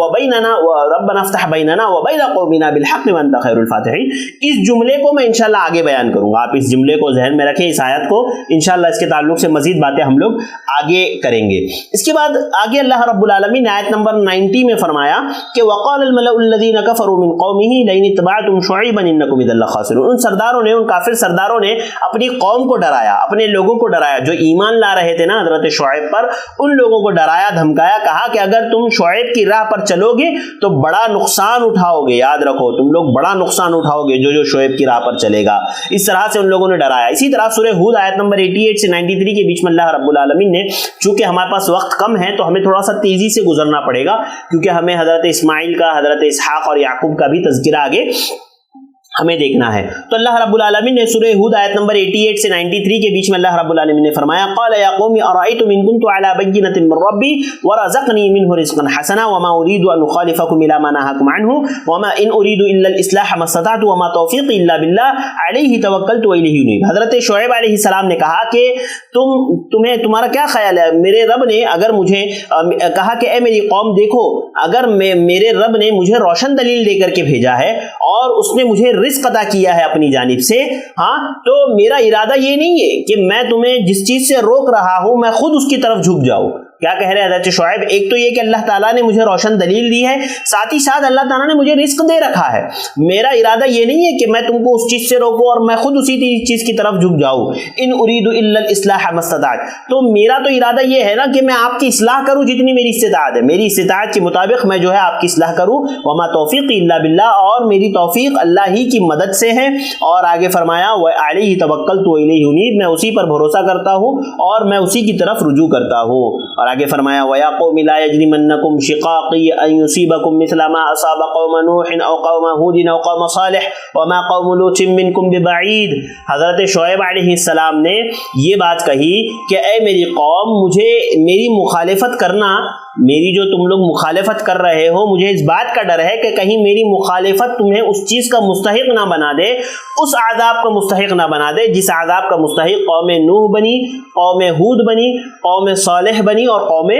وبین قومنا بالحق وانت خیر الفاتحین. اس جملے کو میں انشاءاللہ آگے بیان کروں گا, آپ اس جملے کو ذہن میں رکھیں, اس آیت کو انشاءاللہ اس کے تعلق سے مزید باتیں ہم لوگ آگے کریں گے. اس کے بعد آگے اللہ رب العالمین نے آیت نمبر 90 میں فرمایا کہ وقال الملأ الذین کفروا من قومه لئن اتبعتم شعیبا انکم اذا لخاسرون. ان سرداروں نے, ان کافر سرداروں نے اپنی قوم کو ڈرایا, اپنے لوگوں کو ڈرایا جو ایمان لا رہے تھے نا حضرت شعیب پر, ان لوگوں کو ڈرایا دھمکایا. کہا کہ اگر تم شعیب کی راہ پر چلو گے تو بڑا نقصان اٹھاؤ گے, یاد رکھو تم لوگ بڑا نقصان اٹھاؤ گے جو شعیب کی راہ پر چلے گا. اس طرح سے ان لوگوں نے ڈرایا. اسی طرح سورہ ہود آیت نمبر 88 سے 93 کے بیچ میں اللہ رب العالمین نے, چونکہ ہمارے پاس وقت کم ہے تو ہمیں تھوڑا سا تیزی سے گزرنا پڑے گا, کیونکہ ہمیں حضرت اسماعیل کا, حضرت اسحاق اور یعقوب کا بھی تذکرہ آگے ہمیں دیکھنا ہے. تو اللہ رب العالمین نے سورہ ہود آیت نمبر 88 سے 93 کے بیچ میں اللہ رب العالمین نے فرمایا قال یا قوم ارأيتم ان كنت على بينة من ربي ورزقني منه رزقا حسنا وما اريد ان اخالفكم الى ما نهاكم عنه وما ان اريد الا الاصلاح ما استطعت وما توفيقي الا بالله عليه توكلت واليه انيب. حضرت شعیب علیہ السلام نے کہا کہ تمہارا کیا خیال ہے, میرے رب نے اگر مجھے کہا کہ اے میری قوم دیکھو, اگر میرے رب نے مجھے روشن دلیل دے کر کے بھیجا ہے اور اس نے مجھے رزق عطا کیا ہے اپنی جانب سے, ہاں تو میرا ارادہ یہ نہیں ہے کہ میں تمہیں جس چیز سے روک رہا ہوں میں خود اس کی طرف جھک جاؤں. کیا کہہ رہے حضرت شعیب, ایک تو یہ کہ اللہ تعالیٰ نے مجھے روشن دلیل دی ہے, ساتھ ہی ساتھ اللہ تعالیٰ نے مجھے رزق دے رکھا ہے. میرا ارادہ یہ نہیں ہے کہ میں تم کو اس چیز سے روکوں اور میں خود اسی چیز کی طرف جھک جاؤں. ان اريد الا الاصلاح ما استطعت, تو میرا تو ارادہ یہ ہے نا کہ میں آپ کی اصلاح کروں جتنی میری استطاعت ہے, میری استطاعت کے مطابق میں جو ہے آپ کی اصلاح کروں. وما توفیقی الا باللہ, اور میری توفیق اللہ ہی کی مدد سے ہے. اور آگے فرمایا وعلیہ توکلت والیہ انیب, میں اسی پر بھروسہ کرتا ہوں اور میں اسی کی طرف رجوع کرتا ہوں. اور آگے فرمایا وَيَا قَوْمِ لَا يَجْرِمَنَّكُمْ شِقَاقِي أَن يُصِيبَكُم مِّثْلَ مَا أَصَابَ قَوْمَ نُوحٍ أَوْ قَوْمَ هُودٍ أَوْ قَوْمَ صَالِحٍ وَمَا قَوْمُ لُوطٍ مِّنكُم بِبَعِيدٍ. حضرت شعیب علیہ السلام نے یہ بات کہی کہ اے میری قوم, مجھے میری مخالفت کرنا, میری جو تم لوگ مخالفت کر رہے ہو, مجھے اس بات کا ڈر ہے کہ کہیں میری مخالفت تمہیں اس چیز کا مستحق نہ بنا دے, اس عذاب کا مستحق نہ بنا دے جس عذاب کا مستحق قوم نوح بنی, قوم ہود بنی, قوم صالح بنی اور قوم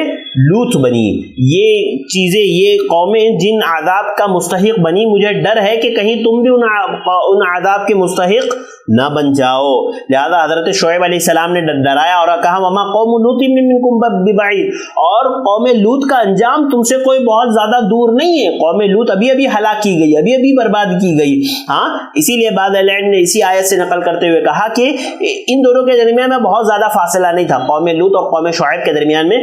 لوط بنی. یہ چیزیں, یہ قومیں جن عذاب کا مستحق بنی, مجھے ڈر ہے کہ کہیں تم بھی ان عذاب کے مستحق نہ بن جاؤ. لہذا حضرت شعیب علیہ السلام نے ڈرایا اور کہا وما قوم لوط منکم ببعید, اور قوم لوط کا انجام تم سے کوئی بہت زیادہ دور نہیں ہے. قوم لوط ابھی ہلاک کی گئی, ابھی برباد کی گئی. ہاں, اسی لیے بعض علماء نے اسی آیت سے نقل کرتے ہوئے کہا کہ ان دونوں کے درمیان میں بہت زیادہ فاصلہ نہیں تھا, قوم لوط اور قوم شعیب کے درمیان میں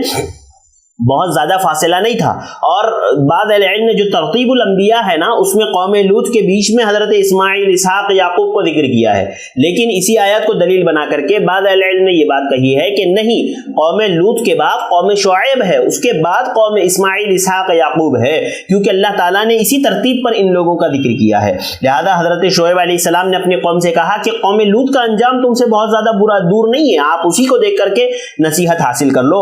بہت زیادہ فاصلہ نہیں تھا. اور بعض علم نے جو ترتیب الانبیاء ہے نا, اس میں قوم لوط کے بیچ میں حضرت اسماعیل, اسحاق, یعقوب کو ذکر کیا ہے, لیکن اسی آیت کو دلیل بنا کر کے بعض علم نے یہ بات کہی ہے کہ نہیں, قوم لوط کے بعد قوم شعیب ہے, اس کے بعد قوم اسماعیل, اسحاق, یعقوب ہے, کیونکہ اللہ تعالیٰ نے اسی ترتیب پر ان لوگوں کا ذکر کیا ہے. لہذا حضرت شعیب علیہ السلام نے اپنی قوم سے کہا کہ قوم لوط کا انجام تم سے بہت زیادہ برا دور نہیں ہے, آپ اسی کو دیکھ کر کے نصیحت حاصل کر لو.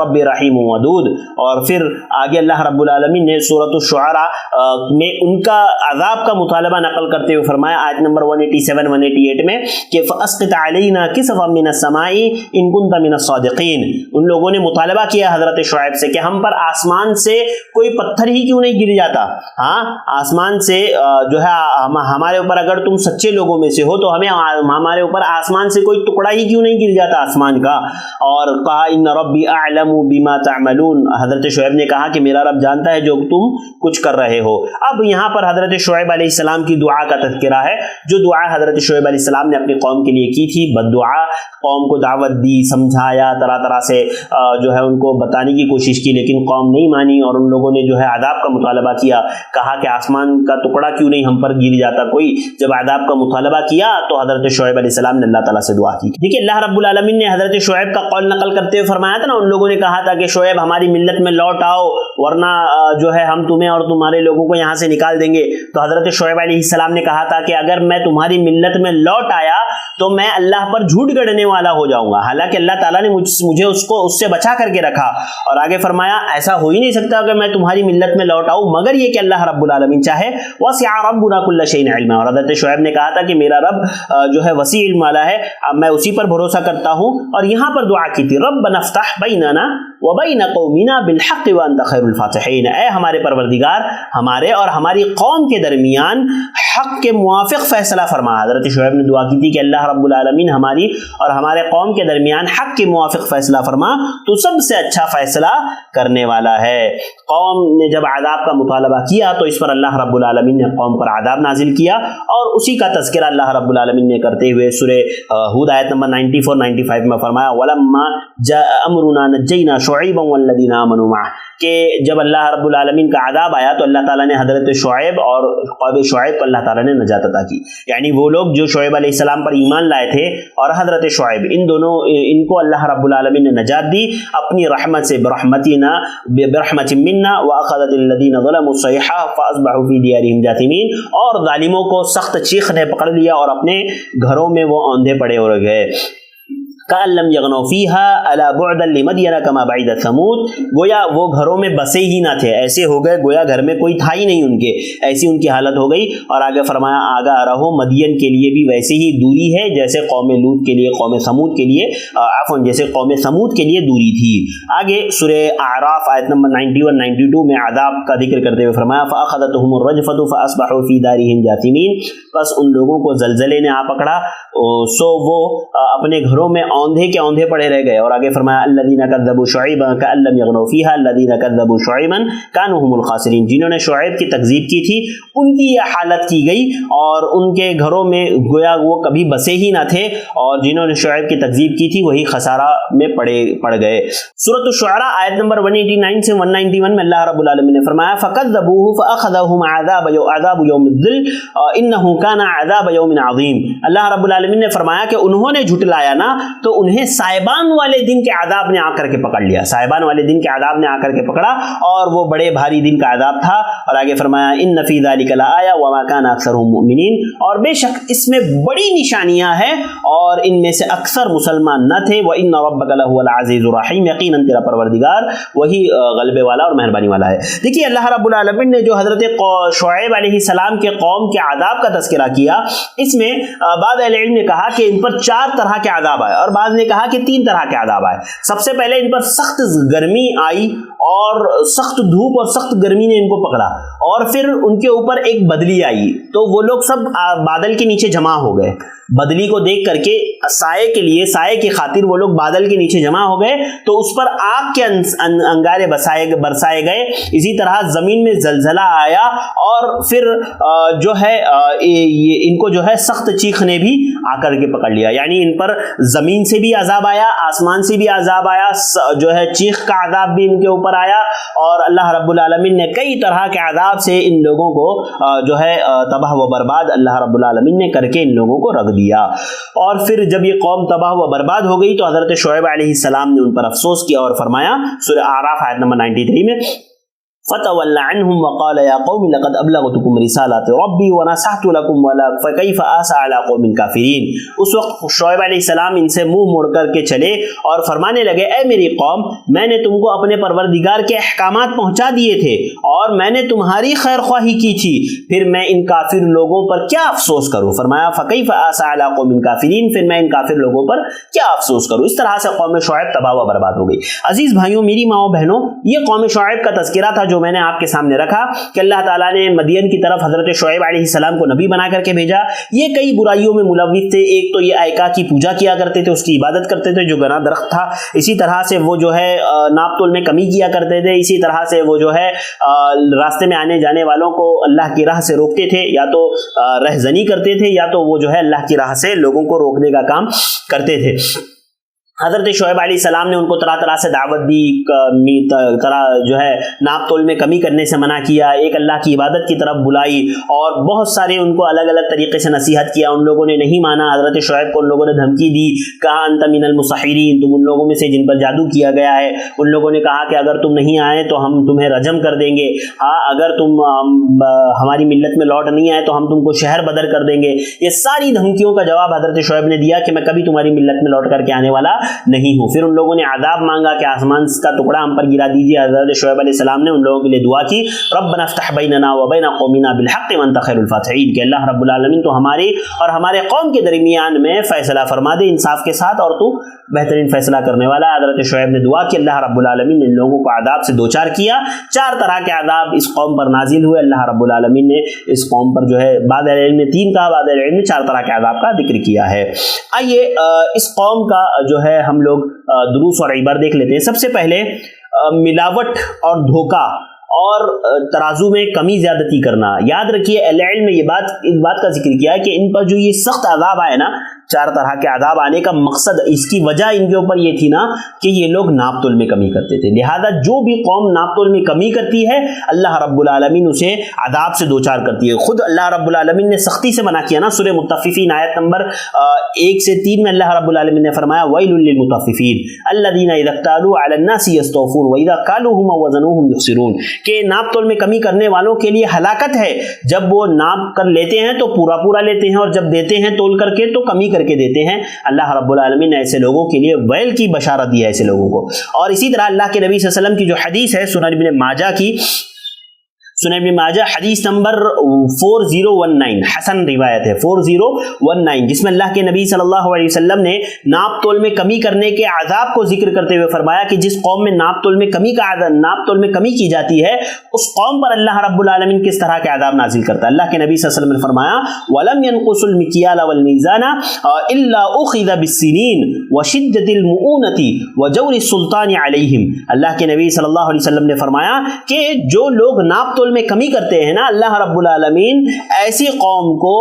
ربی رحیم ودود. اور پھر آگے اللہ رب العالمین نے سورۃ الشعراء میں ان کا عذاب کا مطالبہ نقل کرتے ہوئے فرمایا آیت نمبر 187 188 میں کہ فاسقط علینا کسفا من السماء ان كنت من الصادقین. ان لوگوں نے مطالبہ کیا حضرت شعیب سے کہ ہم پر آسمان سے کوئی پتھر ہی کیوں نہیں گر جاتا. ہاں آسمان سے جو ہے ہمارے اوپر اگر تم سچے لوگوں میں سے ہو تو ہمیں ہمارے اوپر آسمان سے کوئی ٹکڑا ہی کیوں نہیں گر جاتا آسمان کا. اور کہا ان ربی اعلم بما تعملون. حضرت شعیب نے کہا کہ میرا رب جانتا ہے جو تم کچھ کر رہے ہو. اب یہاں پر حضرت شعیب علیہ السلام کی دعا کا تذکرہ ہے, جو دعا حضرت شعیب علیہ السلام نے اپنی قوم کے لیے کی تھی. بد دعا, قوم کو دعوت دی, سمجھایا, طرح طرح سے جو ہے ان کو بتانے کی کوشش کی, لیکن قوم نہیں مانی اور ان لوگوں نے جو ہے عذاب کا مطالبہ کیا. کہا کہ آسمان کا ٹکڑا کیوں نہیں ہم پر گر جاتا کوئی. جب عذاب کا مطالبہ کیا تو حضرت شعیب علیہ السلام نے اللہ تعالیٰ سے دعا کی. دیکھیے اللہ رب العالمین نے حضرت شعیب کا قول نقل کرتے ہوئے فرمایا تھا نا, ان لوگوں نے کہا تھا کہ شعیب ہماری ملت میں لوٹ آؤ ورنہ جو ہے ہم تمہیں اور تمہارے لوگوں کو یہاں سے نکال دیں گے. تو حضرت شعیب علیہ السلام نے کہا تھا کہ اگر میں تمہاری ملت میں لوٹ آیا تو میں اللہ پر جھوٹ گڑنے والا ہو جاؤں گا. حالانکہ اللہ تعالیٰ نے مجھے اس سے بچا کر کے رکھا. اور آگے فرمایا ایسا ہو ہی نہیں سکتا کہ میں تمہاری ملت میں لوٹ آؤں مگر یہ کہ اللہ رب العالمین چاہے. وسع ربنا كل شيء علما. اور حضرت شعیب نے کہا تھا کہ میرا رب جو ہے وسیع علم والا ہے, اب میں اسی پر بھروسہ کرتا ہوں. اور یہاں پر دعا کی تھی ربنا افتح بیننا وبین قومنا بالحق وانت خیر الفاتحین. اے ہمارے پروردگار ہمارے اور ہماری قوم کے درمیان حق کے موافق فیصلہ فرما. حضرت شعیب نے دعا کی تھی کہ اللہ رب العالمین ہماری اور ہمارے قوم کے درمیان حق کے موافق فیصلہ فرما, تو سب سے اچھا فیصلہ کرنے والا ہے. قوم نے جب عذاب کا مطالبہ کیا تو اس پر اللہ رب العالمین نے قوم پر عذاب نازل کیا, اور اسی کا تذکرہ اللہ رب العالمین نے کرتے ہوئے سورہ ہود آیت نمبر 94-95 میں فرمایا ولما جاء امرنا نجینا شعیبا والذین آمنوا معه, کہ جب اللہ رب العالمین کا عذاب آیا تو اللہ تعالیٰ نے حضرت شعیب اور قوم شعیب کو اللہ تعالیٰ نے نجات عطا کی. یعنی وہ لوگ جو شعیب علیہ السلام پر ایمان لائے تھے اور حضرت شعیب, ان کو اللہ رب العالمین نے نجات دی اپنی رحمت سے. برحمت منا واخذت الذین ظلموا الصیحہ فاصبحوا فی دیارہم جاثمین. اور ظالموں کو سخت چیخ نے پکڑ لیا اور اپنے گھروں میں وہ اوندھے پڑے ہو گئے. کأن لم یغنوا فیہا الا بعدا لمدین کما بعد ثمود. گویا وہ گھروں میں بسے ہی نہ تھے, ایسے ہو گئے گویا گھر میں کوئی تھا ہی نہیں ان کے, ایسی ان کی حالت ہو گئی. اور آگے فرمایا آگاہ رہو مدین کے لیے بھی ویسے ہی دوری ہے جیسے قوم لوط کے لیے, قوم سمود کے لیے عفوا جیسے قوم سمود کے لیے دوری تھی. آگے سورہ اعراف آیت نمبر 91-92 میں عذاب کا ذکر کرتے ہوئے فرمایا فاخذتهم الرجفة فاصبحوا في دارهم جاثمین. بس ان لوگوں کو زلزلے نے آ پکڑا, سو وہ اپنے گھروں میں اوندھے کے اوندھے پڑے رہ گئے. اور آگے فرمایا الذین کذبوا شعیبا کأن لم یغنوا فیہا الذین کذبوا شعیبا کانوا هم الخاسرین. جنہوں نے شعیب کی تکذیب کی تھی ان کی یہ حالت کی گئی اور ان کے گھروں میں گویا وہ کبھی بسے ہی نہ تھے, اور جنہوں نے شعیب کی تکذیب کی تھی وہی خسارہ میں پڑ گئے. سورۃ الشعراء آیت نمبر 189 سے 191 میں اللہ رب العالمین نے فرمایا فکذبوه فاخذهم عذاب یوم الذل انه كان عذاب یوم عظیم. اللہ رب العالمین نے فرمایا کہ انہوں نے جھٹلایا نا تو انہیں سائبان والے دن کے عذاب نے آ کر کے پکڑ لیا. سائبان والے دن کے عذاب نے آ کر کے پکڑا اور وہ بڑے بھاری دن کا عذاب تھا. اور آگے فرمایا ان فی ذلک لآیہ وما کان اکثرهم مؤمنین. اور بے شک اس میں بڑی نشانیاں ہیں اور ان میں سے اکثر مسلمان نہ تھے. وان ربک لہو العزیز الرحیم. یقیناً تیرا پروردگار وہی غلبے والا اور مہربانی والا ہے. دیکھیے اللہ رب العالمین نے جو حضرت شعیب علیہ السلام کے قوم کے عذاب کا تذکرہ کیا, اس میں بعض اہل علم نے کہا کہ ان پر 4 طرح کے عذاب آئے اور بعض نے کہا کہ 3 طرح کے عذاب آئے. سب سے پہلے ان پر سخت گرمی آئی اور سخت دھوپ اور سخت گرمی نے ان کو پکڑا, اور پھر ان کے اوپر ایک بدلی آئی تو وہ لوگ سب بادل کے نیچے جمع ہو گئے. بدلی کو دیکھ کر کے سائے کی خاطر وہ لوگ بادل کے نیچے جمع ہو گئے تو اس پر آگ کے انگارے برسائے گئے. اسی طرح زمین میں زلزلہ آیا اور پھر جو ہے ان کو جو ہے سخت چیخ نے بھی آ کر کے پکڑ لیا. یعنی ان پر زمین سے بھی عذاب آیا, آسمان سے بھی عذاب آیا, جو ہے چیخ کا عذاب بھی ان کے اوپر آیا, اور اللہ رب العالمین نے کئی طرح کے عذاب سے ان لوگوں کو جو ہے تباہ و برباد اللہ رب العالمین نے کر کے ان لوگوں کو رکھ دیا. اور پھر جب یہ قوم تباہ و برباد ہو گئی تو حضرت شعیب علیہ السلام نے ان پر افسوس کیا اور فرمایا سورہ اعراف آیت نمبر 93 میں فتولى عنهم وقال يا قوم لقد ابلغتكم رسالات ربي ونصحت لكم فكيف آسى على قوم كافرين. اس وقت شعیب علیہ السلام ان سے منہ موڑ کر کے چلے اور فرمانے لگے اے میری قوم میں نے تم کو اپنے پروردگار کے احکامات پہنچا دیے تھے اور میں نے تمہاری خیر خواہی کی تھی، پھر میں ان کافر لوگوں پر کیا افسوس کروں. فرمایا فكيف آسى على قوم كافرين، پھر میں ان کافر لوگوں پر کیا افسوس کروں. اس طرح سے قوم شعیب تباہ و برباد ہو گئی. عزیز بھائیوں، میری ماؤں بہنوں، یہ قوم شعیب کا تذکرہ تھا جو میں نے آپ کے سامنے رکھا کہ اللہ تعالیٰ نے مدین کی طرف حضرت شعیب علیہ السلام کو نبی بنا کر کے بھیجا. یہ کئی برائیوں میں ملوث تھے. ایک تو یہ ایکا کی پوجا کیا کرتے تھے، اس کی عبادت کرتے تھے جو گنا درخت تھا. اسی طرح سے وہ جو ہے ناپ تول میں کمی کیا کرتے تھے. اسی طرح سے وہ جو ہے راستے میں آنے جانے والوں کو اللہ کی راہ سے روکتے تھے، یا تو رہزنی کرتے تھے یا تو وہ جو ہے اللہ کی راہ سے لوگوں کو روکنے کا کام کرتے تھے. حضرت شعیب علیہ السلام نے ان کو طرح طرح سے دعوت دی، طرح جو ہے ناپ تول میں کمی کرنے سے منع کیا، ایک اللہ کی عبادت کی طرف بلائی اور بہت سارے ان کو الگ الگ طریقے سے نصیحت کیا. ان لوگوں نے نہیں مانا. حضرت شعیب کو ان لوگوں نے دھمکی دی، کہا انت من المسحرین، تم ان لوگوں میں سے جن پر جادو کیا گیا ہے. ان لوگوں نے کہا کہ اگر تم نہیں آئے تو ہم تمہیں رجم کر دیں گے، ہاں اگر تم ہماری ملت میں لوٹ نہیں آئے تو ہم تم کو شہر بدر کر دیں گے. یہ ساری دھمکیوں کا جواب حضرت شعیب نے دیا کہ میں کبھی تمہاری ملت میں لوٹ کر کے آنے والا نہیں ہوں. پھر ان لوگوں نے عذاب مانگا کہ آسمان کا ٹکڑا ہم پر گرا دیجیے. حضرت شعیب علیہ السلام نے ان لوگوں کے لیے دعا کی، ربنا افتح بیننا وبین قومنا بالحق وانت خیر الفاتحین، کہ اللہ رب العالمین تو ہمارے اور ہمارے قوم کے درمیان میں فیصلہ فرما دے انصاف کے ساتھ، اور تو بہترین فیصلہ کرنے والا. حضرت شعیب نے دعا کی، اللہ رب العالمین نے ان لوگوں کو عذاب سے دوچار کیا. 4 طرح کے عذاب اس قوم پر نازل ہوئے. اللہ رب العالمین نے اس قوم پر جو ہے بعض علم نے 3 کا، بعض علم نے 4 طرح کے عذاب کا ذکر کیا ہے. آئیے اس قوم کا جو ہے ہم لوگ دروس اور عبر دیکھ لیتے ہیں. سب سے پہلے ملاوٹ اور دھوکہ اور ترازو میں کمی زیادتی کرنا. یاد رکھیے اہل علم نے اس بات کا ذکر کیا ہے کہ ان پر جو یہ سخت عذاب آئے نا، 4 طرح کے عذاب آنے کا مقصد، اس کی وجہ ان کے اوپر یہ تھی نا کہ یہ لوگ ناپ تول میں کمی کرتے تھے. لہذا جو بھی قوم ناپ تول میں کمی کرتی ہے اللہ رب العالمین اسے عذاب سے دوچار کرتی ہے. خود اللہ رب العالمین نے سختی سے منع کیا نا. سورہ مطففین آیت نمبر 1 سے 3 میں اللہ رب العالمین نے فرمایا ویل للمطففین الذین اذا اکتالوا علی الناس یستوفون واذا کالوهم وزنوهم یخسرون، کہ ناپ تول میں کمی کرنے والوں کے لیے ہلاکت ہے. جب وہ ناپ کر لیتے ہیں تو پورا لیتے ہیں، اور جب دیتے ہیں تول کر کے تو کمی کر کے دیتے ہیں. اللہ رب العالمین نے ایسے لوگوں کے لیے ویل کی بشارت دی ہے ایسے لوگوں کو. اور اسی طرح اللہ کے نبی صلی اللہ علیہ وسلم کی جو حدیث ہے سنن ابن ماجہ کی، سنن ابن ماجہ حدیث نمبر 4019 حسن روایت ہے 4019، جس میں اللہ کے نبی صلی اللہ علیہ وسلم نے ناپ تول میں کمی کرنے کے عذاب کو ذکر کرتے ہوئے فرمایا کہ جس قوم میں ناپ تول میں کمی کی جاتی ہے اس قوم پر اللہ رب العالمین کس طرح کے عذاب نازل کرتا ہے. اللہ کے نبی صلی اللہ علیہ وسلم نے فرمایا وَلَمْ يَنْقُصُ الْمِكْيَالَ وَالْمِيزَانَ إِلَّا أُخِذَ بِالسِّنِينِ وَشِدَّةِ الْمُؤُونَةِ وَجَوْرِ السُّلْطَانِ عَلَيْهِمْ. اللہ کے نبی صلی اللہ علیہ وسلم نے فرمایا کہ جو لوگ ناپ تول میں کمی کرتے ہیں نا، اللہ رب العالمین ایسی قوم کو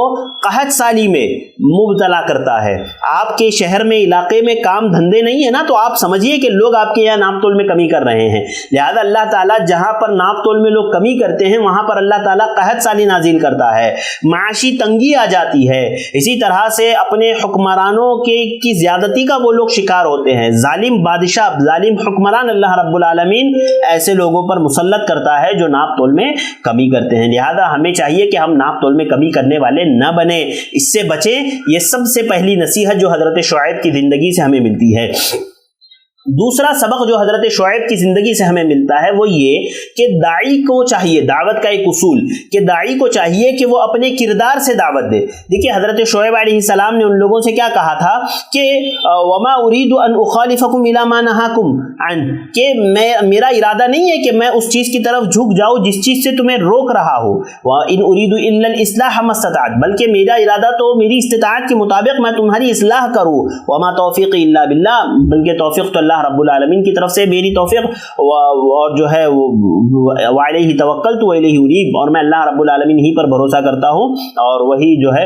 قحط سالی میں مبتلا کرتا ہے. آپ کے شہر میں علاقے میں کام دھندے نہیں ہے نا، تو آپ سمجھیے کہ لوگ آپ کے یہاں ناپ تول میں کمی کر رہے ہیں. لہذا اللہ تعالیٰ جہاں پر ناپ تول میں لوگ کمی کرتے ہیں وہاں پر اللہ تعالیٰ قحط سالی نازل کرتا ہے، معاشی تنگی آ جاتی ہے. اسی طرح سے اپنے حکمرانوں کی زیادتی کا وہ لوگ شکار ہوتے ہیں. ظالم بادشاہ، ظالم حکمران اللہ رب العالمین ایسے لوگوں پر مسلط کرتا ہے جو ناپ تول میں کمی کرتے ہیں. لہذا ہمیں چاہیے کہ ہم ناپ تول میں کمی کرنے والے نہ بنیں، اس سے بچیں. یہ سب سے پہلی نصیحت جو حضرت شعیب کی زندگی سے ہمیں ملتی ہے. دوسرا سبق جو حضرت شعیب کی زندگی سے ہمیں ملتا ہے وہ یہ کہ داعی کو چاہیے، دعوت کا ایک اصول کہ داعی کو چاہیے کہ وہ اپنے کردار سے دعوت دے. دیکھیے حضرت شعیب علیہ السلام نے ان لوگوں سے کیا کہا تھا کہ وما اريد ان اخالفكم الى ما نهاكم عنه، کہ میرا ارادہ نہیں ہے کہ میں اس چیز کی طرف جھک جاؤں جس چیز سے تمہیں روک رہا ہوں. وان اريد الا الاصلاح ما استطعت، بلکہ میرا ارادہ تو میری استطاعت کے مطابق میں تمہاری اصلاح کروں. وما توفیقی الا باللہ، بلکہ توفیق تو اللہ رب العالمین کی طرف سے میری توفیق اور جو ہے وعلیہ توکلت والیہ انیب، اور میں اللہ رب العالمین ہی پر بھروسہ کرتا ہوں اور وہی جو ہے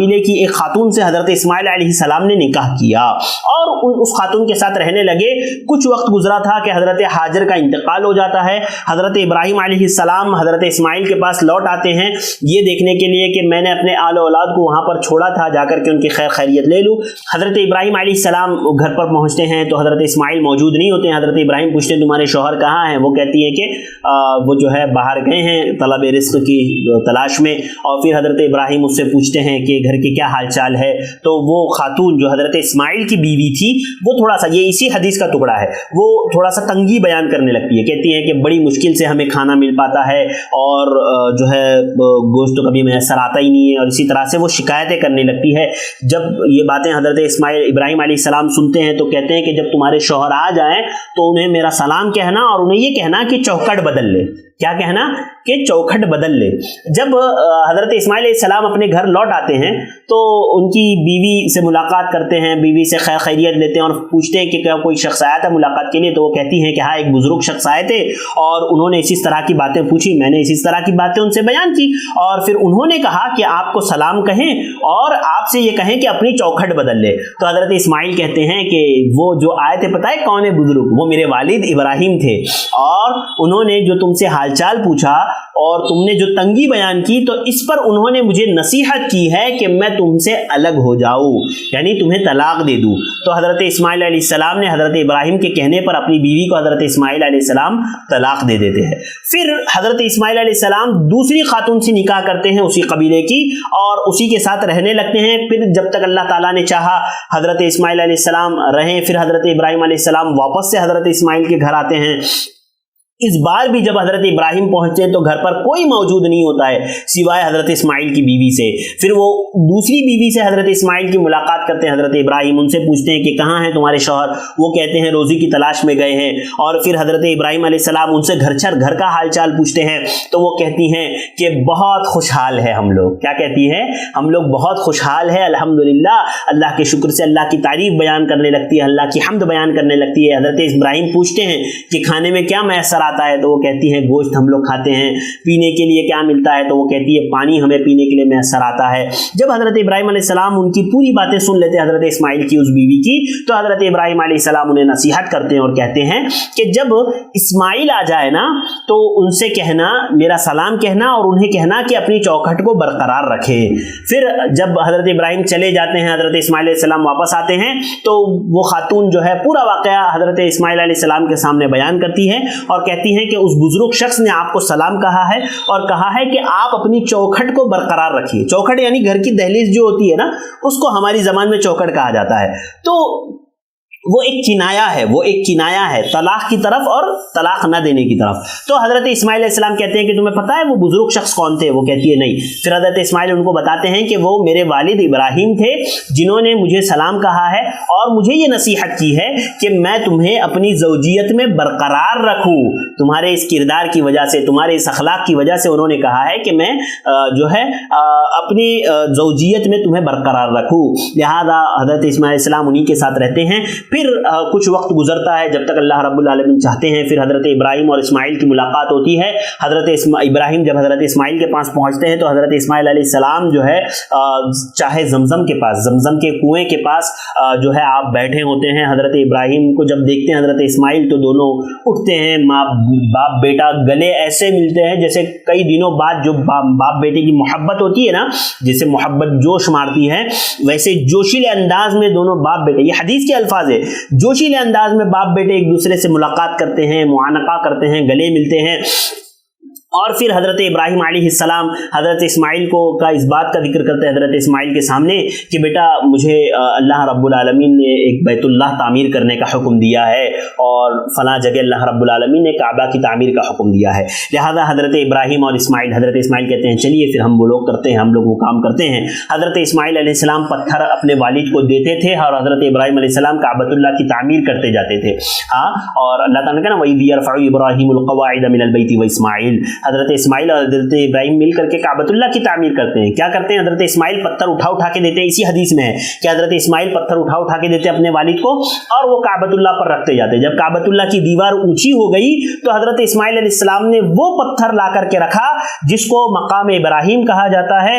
قبیلے کی ایک خاتون سے حضرت اسماعیل علیہ السلام نے نکاح کیا اور اس خاتون کے ساتھ رہنے لگے. کچھ وقت گزرا تھا کہ حضرت ہاجر کا انتقال ہو جاتا ہے. حضرت ابراہیم علیہ السلام حضرت اسماعیل کے پاس لوٹ آتے ہیں یہ دیکھنے کے لیے کہ میں نے اپنے آل و اولاد کو وہاں پر چھوڑا تھا, جا کر کے ان کی خیر خیریت لے لوں. حضرت ابراہیم علیہ السلام گھر پر پہنچتے ہیں تو حضرت اسماعیل موجود نہیں ہوتے ہیں. حضرت ابراہیم پوچھتے ہیں تمہارے شوہر کہاں ہیں؟ وہ کہتی ہیں کہ وہ جو ہے باہر گئے ہیں طلب رزق کی تلاش میں. اور پھر حضرت ابراہیم اس سے پوچھتے ہیں کہ گھر کے کیا حال چال ہے. تو وہ خاتون جو حضرت اسماعیل کی بیوی تھی وہ تھوڑا سا, یہ اسی حدیث کا ٹکڑا ہے, وہ تھوڑا سا تنگی بیان کرنے لگتی ہے. کہتی ہے کہ بڑی مشکل سے ہمیں کھانا مل پاتا ہے اور جو ہے گوشت تو کبھی میسر آتا ہی نہیں ہے, اور اسی طرح سے وہ شکایتیں کرنے لگتی ہے. جب یہ باتیں حضرت ابراہیم علیہ السلام سنتے ہیں تو کہتے ہیں کہ جب تمہارے شوہر آ جائیں تو انہیں میرا سلام کہنا اور انہیں یہ کہنا کہ چوکھٹ بدل لے. کیا کہنا؟ کہ چوکھٹ بدل لے. جب حضرت اسماعیل علیہ السلام اپنے گھر لوٹ آتے ہیں تو ان کی بیوی سے ملاقات کرتے ہیں, بیوی سے خیر خیریت لیتے ہیں اور پوچھتے ہیں کہ کیا کوئی شخص آیا تھا ملاقات کے لیے. تو وہ کہتی ہیں کہ ہاں ایک بزرگ شخص آئے تھے اور انہوں نے اسی طرح کی باتیں پوچھی, میں نے اسی طرح کی باتیں ان سے بیان کی اور پھر انہوں نے کہا کہ آپ کو سلام کہیں اور آپ سے یہ کہیں کہ اپنی چوکھٹ بدل لے. تو حضرت اسماعیل کہتے ہیں کہ وہ جو آئے تھے پتہ ہے کون ہے بزرگ؟ وہ میرے والد ابراہیم تھے اور انہوں نے جو تم سے حال چال پوچھا اور تم نے جو تنگی بیان کی تو اس پر انہوں نے مجھے نصیحت کی ہے کہ میں تم سے الگ ہو جاؤں, یعنی تمہیں طلاق دے دوں. تو حضرت اسماعیل علیہ السلام نے حضرت ابراہیم کے کہنے پر اپنی بیوی کو حضرت اسماعیل علیہ السلام طلاق دے دیتے ہیں. پھر حضرت اسماعیل علیہ السلام دوسری خاتون سے نکاح کرتے ہیں اسی قبیلے کی اور اسی کے ساتھ رہنے لگتے ہیں. پھر جب تک اللہ تعالیٰ نے چاہا حضرت اسماعیل علیہ السلام رہیں. پھر حضرت ابراہیم علیہ السلام واپس سے حضرت اسماعیل کے گھر آتے ہیں. اس بار بھی جب حضرت ابراہیم پہنچتے ہیں تو گھر پر کوئی موجود نہیں ہوتا ہے سوائے حضرت اسماعیل کی بیوی سے. پھر وہ دوسری بیوی سے حضرت اسماعیل کی ملاقات کرتے ہیں حضرت ابراہیم, ان سے پوچھتے ہیں کہ کہاں ہیں تمہارے شوہر؟ وہ کہتے ہیں روزی کی تلاش میں گئے ہیں. اور پھر حضرت ابراہیم علیہ السلام ان سے گھر کا حال چال پوچھتے ہیں تو وہ کہتی ہیں کہ بہت خوشحال ہے ہم لوگ. کیا کہتی ہیں؟ ہم لوگ بہت خوشحال ہے الحمدللہ. اللہ کے شکر سے اللہ کی تعریف بیان کرنے لگتی ہے, اللہ کی حمد بیان کرنے لگتی ہے. حضرت ابراہیم پوچھتے ہیں کہ کھانے میں کیا میسر آتا ہے؟ تو وہ کہتی ہیں گوشت ہم لوگ کھاتے ہیں. پینے کے لیے کیا ملتا ہے؟ تو وہ کہتی ہے پانی ہمیں پینے کے لیے میسر آتا ہے. جب حضرت ابراہیم علیہ السلام ان کی پوری باتیں سن لیتے ہیں حضرت اسماعیل کی اس بیوی کی, تو حضرت ابراہیم علیہ السلام انہیں نصیحت کرتے ہیں اور کہتے ہیں کہ جب اسماعیل آ جائے نا تو ان سے کہنا میرا سلام کہنا اور انہیں کہنا کہ اپنی چوکھٹ کو برقرار رکھے. پھر جب حضرت ابراہیم چلے جاتے ہیں حضرت اسماعیل علیہ السلام واپس آتے ہیں تو وہ خاتون جو ہے پورا واقعہ حضرت اسماعیل علیہ السلام کے سامنے بیان کرتی ہے اور کہتی ہیں کہ اس بزرگ شخص نے آپ کو سلام کہا ہے اور کہا ہے کہ آپ اپنی چوکھٹ کو برقرار رکھیے. چوکھٹ یعنی گھر کی دہلیز جو ہوتی ہے نا, اس کو ہماری زبان میں چوکھٹ کہا جاتا ہے. تو وہ ایک کنایا ہے طلاق کی طرف اور طلاق نہ دینے کی طرف. تو حضرت اسماعیل علیہ السلام کہتے ہیں کہ تمہیں پتہ ہے وہ بزرگ شخص کون تھے؟ وہ کہتی ہے نہیں. پھر حضرت اسماعیل ان کو بتاتے ہیں کہ وہ میرے والد ابراہیم تھے جنہوں نے مجھے سلام کہا ہے اور مجھے یہ نصیحت کی ہے کہ میں تمہیں اپنی زوجیت میں برقرار رکھوں. تمہارے اس کردار کی وجہ سے, تمہارے اس اخلاق کی وجہ سے انہوں نے کہا ہے کہ میں جو ہے اپنی زوجیت میں تمہیں برقرار رکھوں. لہذا حضرت اسماعیل علیہ السلام انہی کے ساتھ رہتے ہیں. پھر کچھ وقت گزرتا ہے جب تک اللہ رب العالمین چاہتے ہیں. پھر حضرت ابراہیم اور اسماعیل کی ملاقات ہوتی ہے. حضرت ابراہیم جب حضرت اسماعیل کے پاس پہنچتے ہیں تو حضرت اسماعیل علیہ السلام جو ہے چاہے زمزم کے پاس, زمزم کے کنویں کے پاس جو ہے آپ بیٹھے ہوتے ہیں. حضرت ابراہیم کو جب دیکھتے ہیں حضرت اسماعیل تو دونوں اٹھتے ہیں, ماں باپ بیٹا گلے ایسے ملتے ہیں جیسے کئی دنوں بعد جو باپ بیٹے کی محبت ہوتی ہے نا, جیسے محبت جوش مارتی ہے, ویسے جوشیلے انداز میں دونوں باپ بیٹے, یہ حدیث کے الفاظ ہے, جوشیلے انداز میں باپ بیٹے ایک دوسرے سے ملاقات کرتے ہیں, معانقہ کرتے ہیں, گلے ملتے ہیں. اور پھر حضرت ابراہیم علیہ السلام حضرت اسماعیل کو کا اس بات کا ذکر کرتے ہیں حضرت اسماعیل کے سامنے کہ بیٹا مجھے اللہ رب العالمین نے ایک بیت اللہ تعمیر کرنے کا حکم دیا ہے اور فلاں جگہ اللہ رب العالمین نے کعبہ کی تعمیر کا حکم دیا ہے. لہذا حضرت ابراہیم اور اسماعیل, حضرت اسماعیل کہتے ہیں چلیے پھر ہم وہ لوگ کرتے ہیں, ہم لوگ وہ کام کرتے ہیں. حضرت اسماعیل علیہ السلام پتھر اپنے والد کو دیتے تھے اور حضرت ابراہیم علیہ السلام کعبۃ اللہ کی تعمیر کرتے جاتے تھے. اور اللہ تعالیٰ نے کہا نا وَإِذْ يَرْفَعُ إِبْرَاهِيمُ الْقَوَاعِدَ مِنَ الْبَيْتِ وَإِسْمَاعِيلُ. حضرت اسماعیل اور حضرت ابراہیم مل کر کے کعبۃ اللہ کی تعمیر کرتے ہیں. کیا کرتے ہیں؟ حضرت اسماعیل پتھر اٹھا کے دیتے ہیں. اسی حدیث میں ہے کہ حضرت اسماعیل پتھر اٹھا کے دیتے اپنے والد کو اور وہ کعبۃ اللہ پر رکھتے جاتے. جب کعبۃ اللہ کی دیوار اونچی ہو گئی تو حضرت اسماعیل علیہ السلام نے وہ پتھر لا کر کے رکھا جس کو مقام ابراہیم کہا جاتا ہے.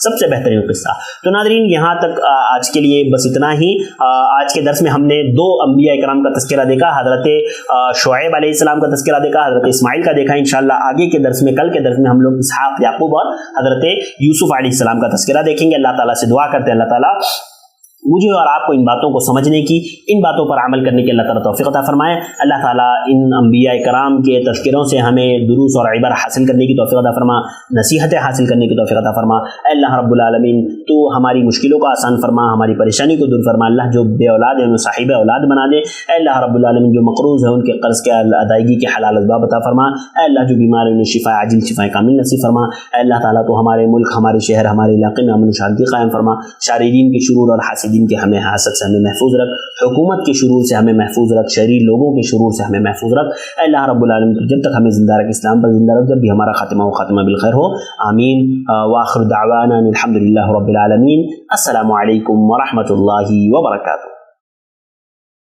سب سے بہترین قصہ. تو ناظرین یہاں تک آج کے لیے بس اتنا ہی. آج کے درس میں ہم نے 2 انبیاء کرام کا تذکرہ دیکھا, حضرت شعیب علیہ السلام کا تذکرہ دیکھا, حضرت اسماعیل کا دیکھا. انشاءاللہ آگے کے درس میں, کل کے درس میں ہم لوگ اسحاق, یعقوب اور حضرت یوسف علیہ السلام کا تذکرہ دیکھیں گے. اللہ تعالیٰ سے دعا کرتے ہیں اللہ تعالیٰ مجھے اور آپ کو ان باتوں کو سمجھنے کی, ان باتوں پر عمل کرنے کی اللہ تعالیٰ توفیق عطا فرمائے. اللہ تعالیٰ ان انبیاء کرام کے تذکروں سے ہمیں دروس اور عبر حاصل کرنے کی توفیق عطا فرما, نصیحتیں حاصل کرنے کی توفیق عطا فرما. اے اللہ رب العالمین تو ہماری مشکلوں کو آسان فرما, ہماری پریشانی کو دور فرما. اللہ جو بے اولاد ہیں انہیں صاحب اولاد بنا دے. اے اللہ رب العالمین جو مقروض ہیں ان کے قرض کے ادائیگی کے حلال اسباب عطا فرما. اے اللہ جو بیمار ہیں انہیں شفا عاجل شفا کامل نصیب فرما. اے اللہ تعالیٰ تو ہمارے ملک, ہمارے شہر, ہمارے علاقے میں امن و شانتی قائم فرما. شاررین کے شرور اور حاسدین کے ہمیں حسد سے ہمیں محفوظ رکھ, حکومت کے شرور سے ہمیں محفوظ رکھ, شریر لوگوں کے شرور سے ہمیں محفوظ رکھ. اے اللہ رب العالمین جب تک ہمیں زندہ رکھ, اسلام پر زندہ رکھ, جب بھی ہمارا خاتمہ و خاتمہ بالخیر ہو. آمین. وآخر دعوانا الحمد للہ رب العالمین. السلام علیکم ورحمۃ اللہ وبرکاتہ.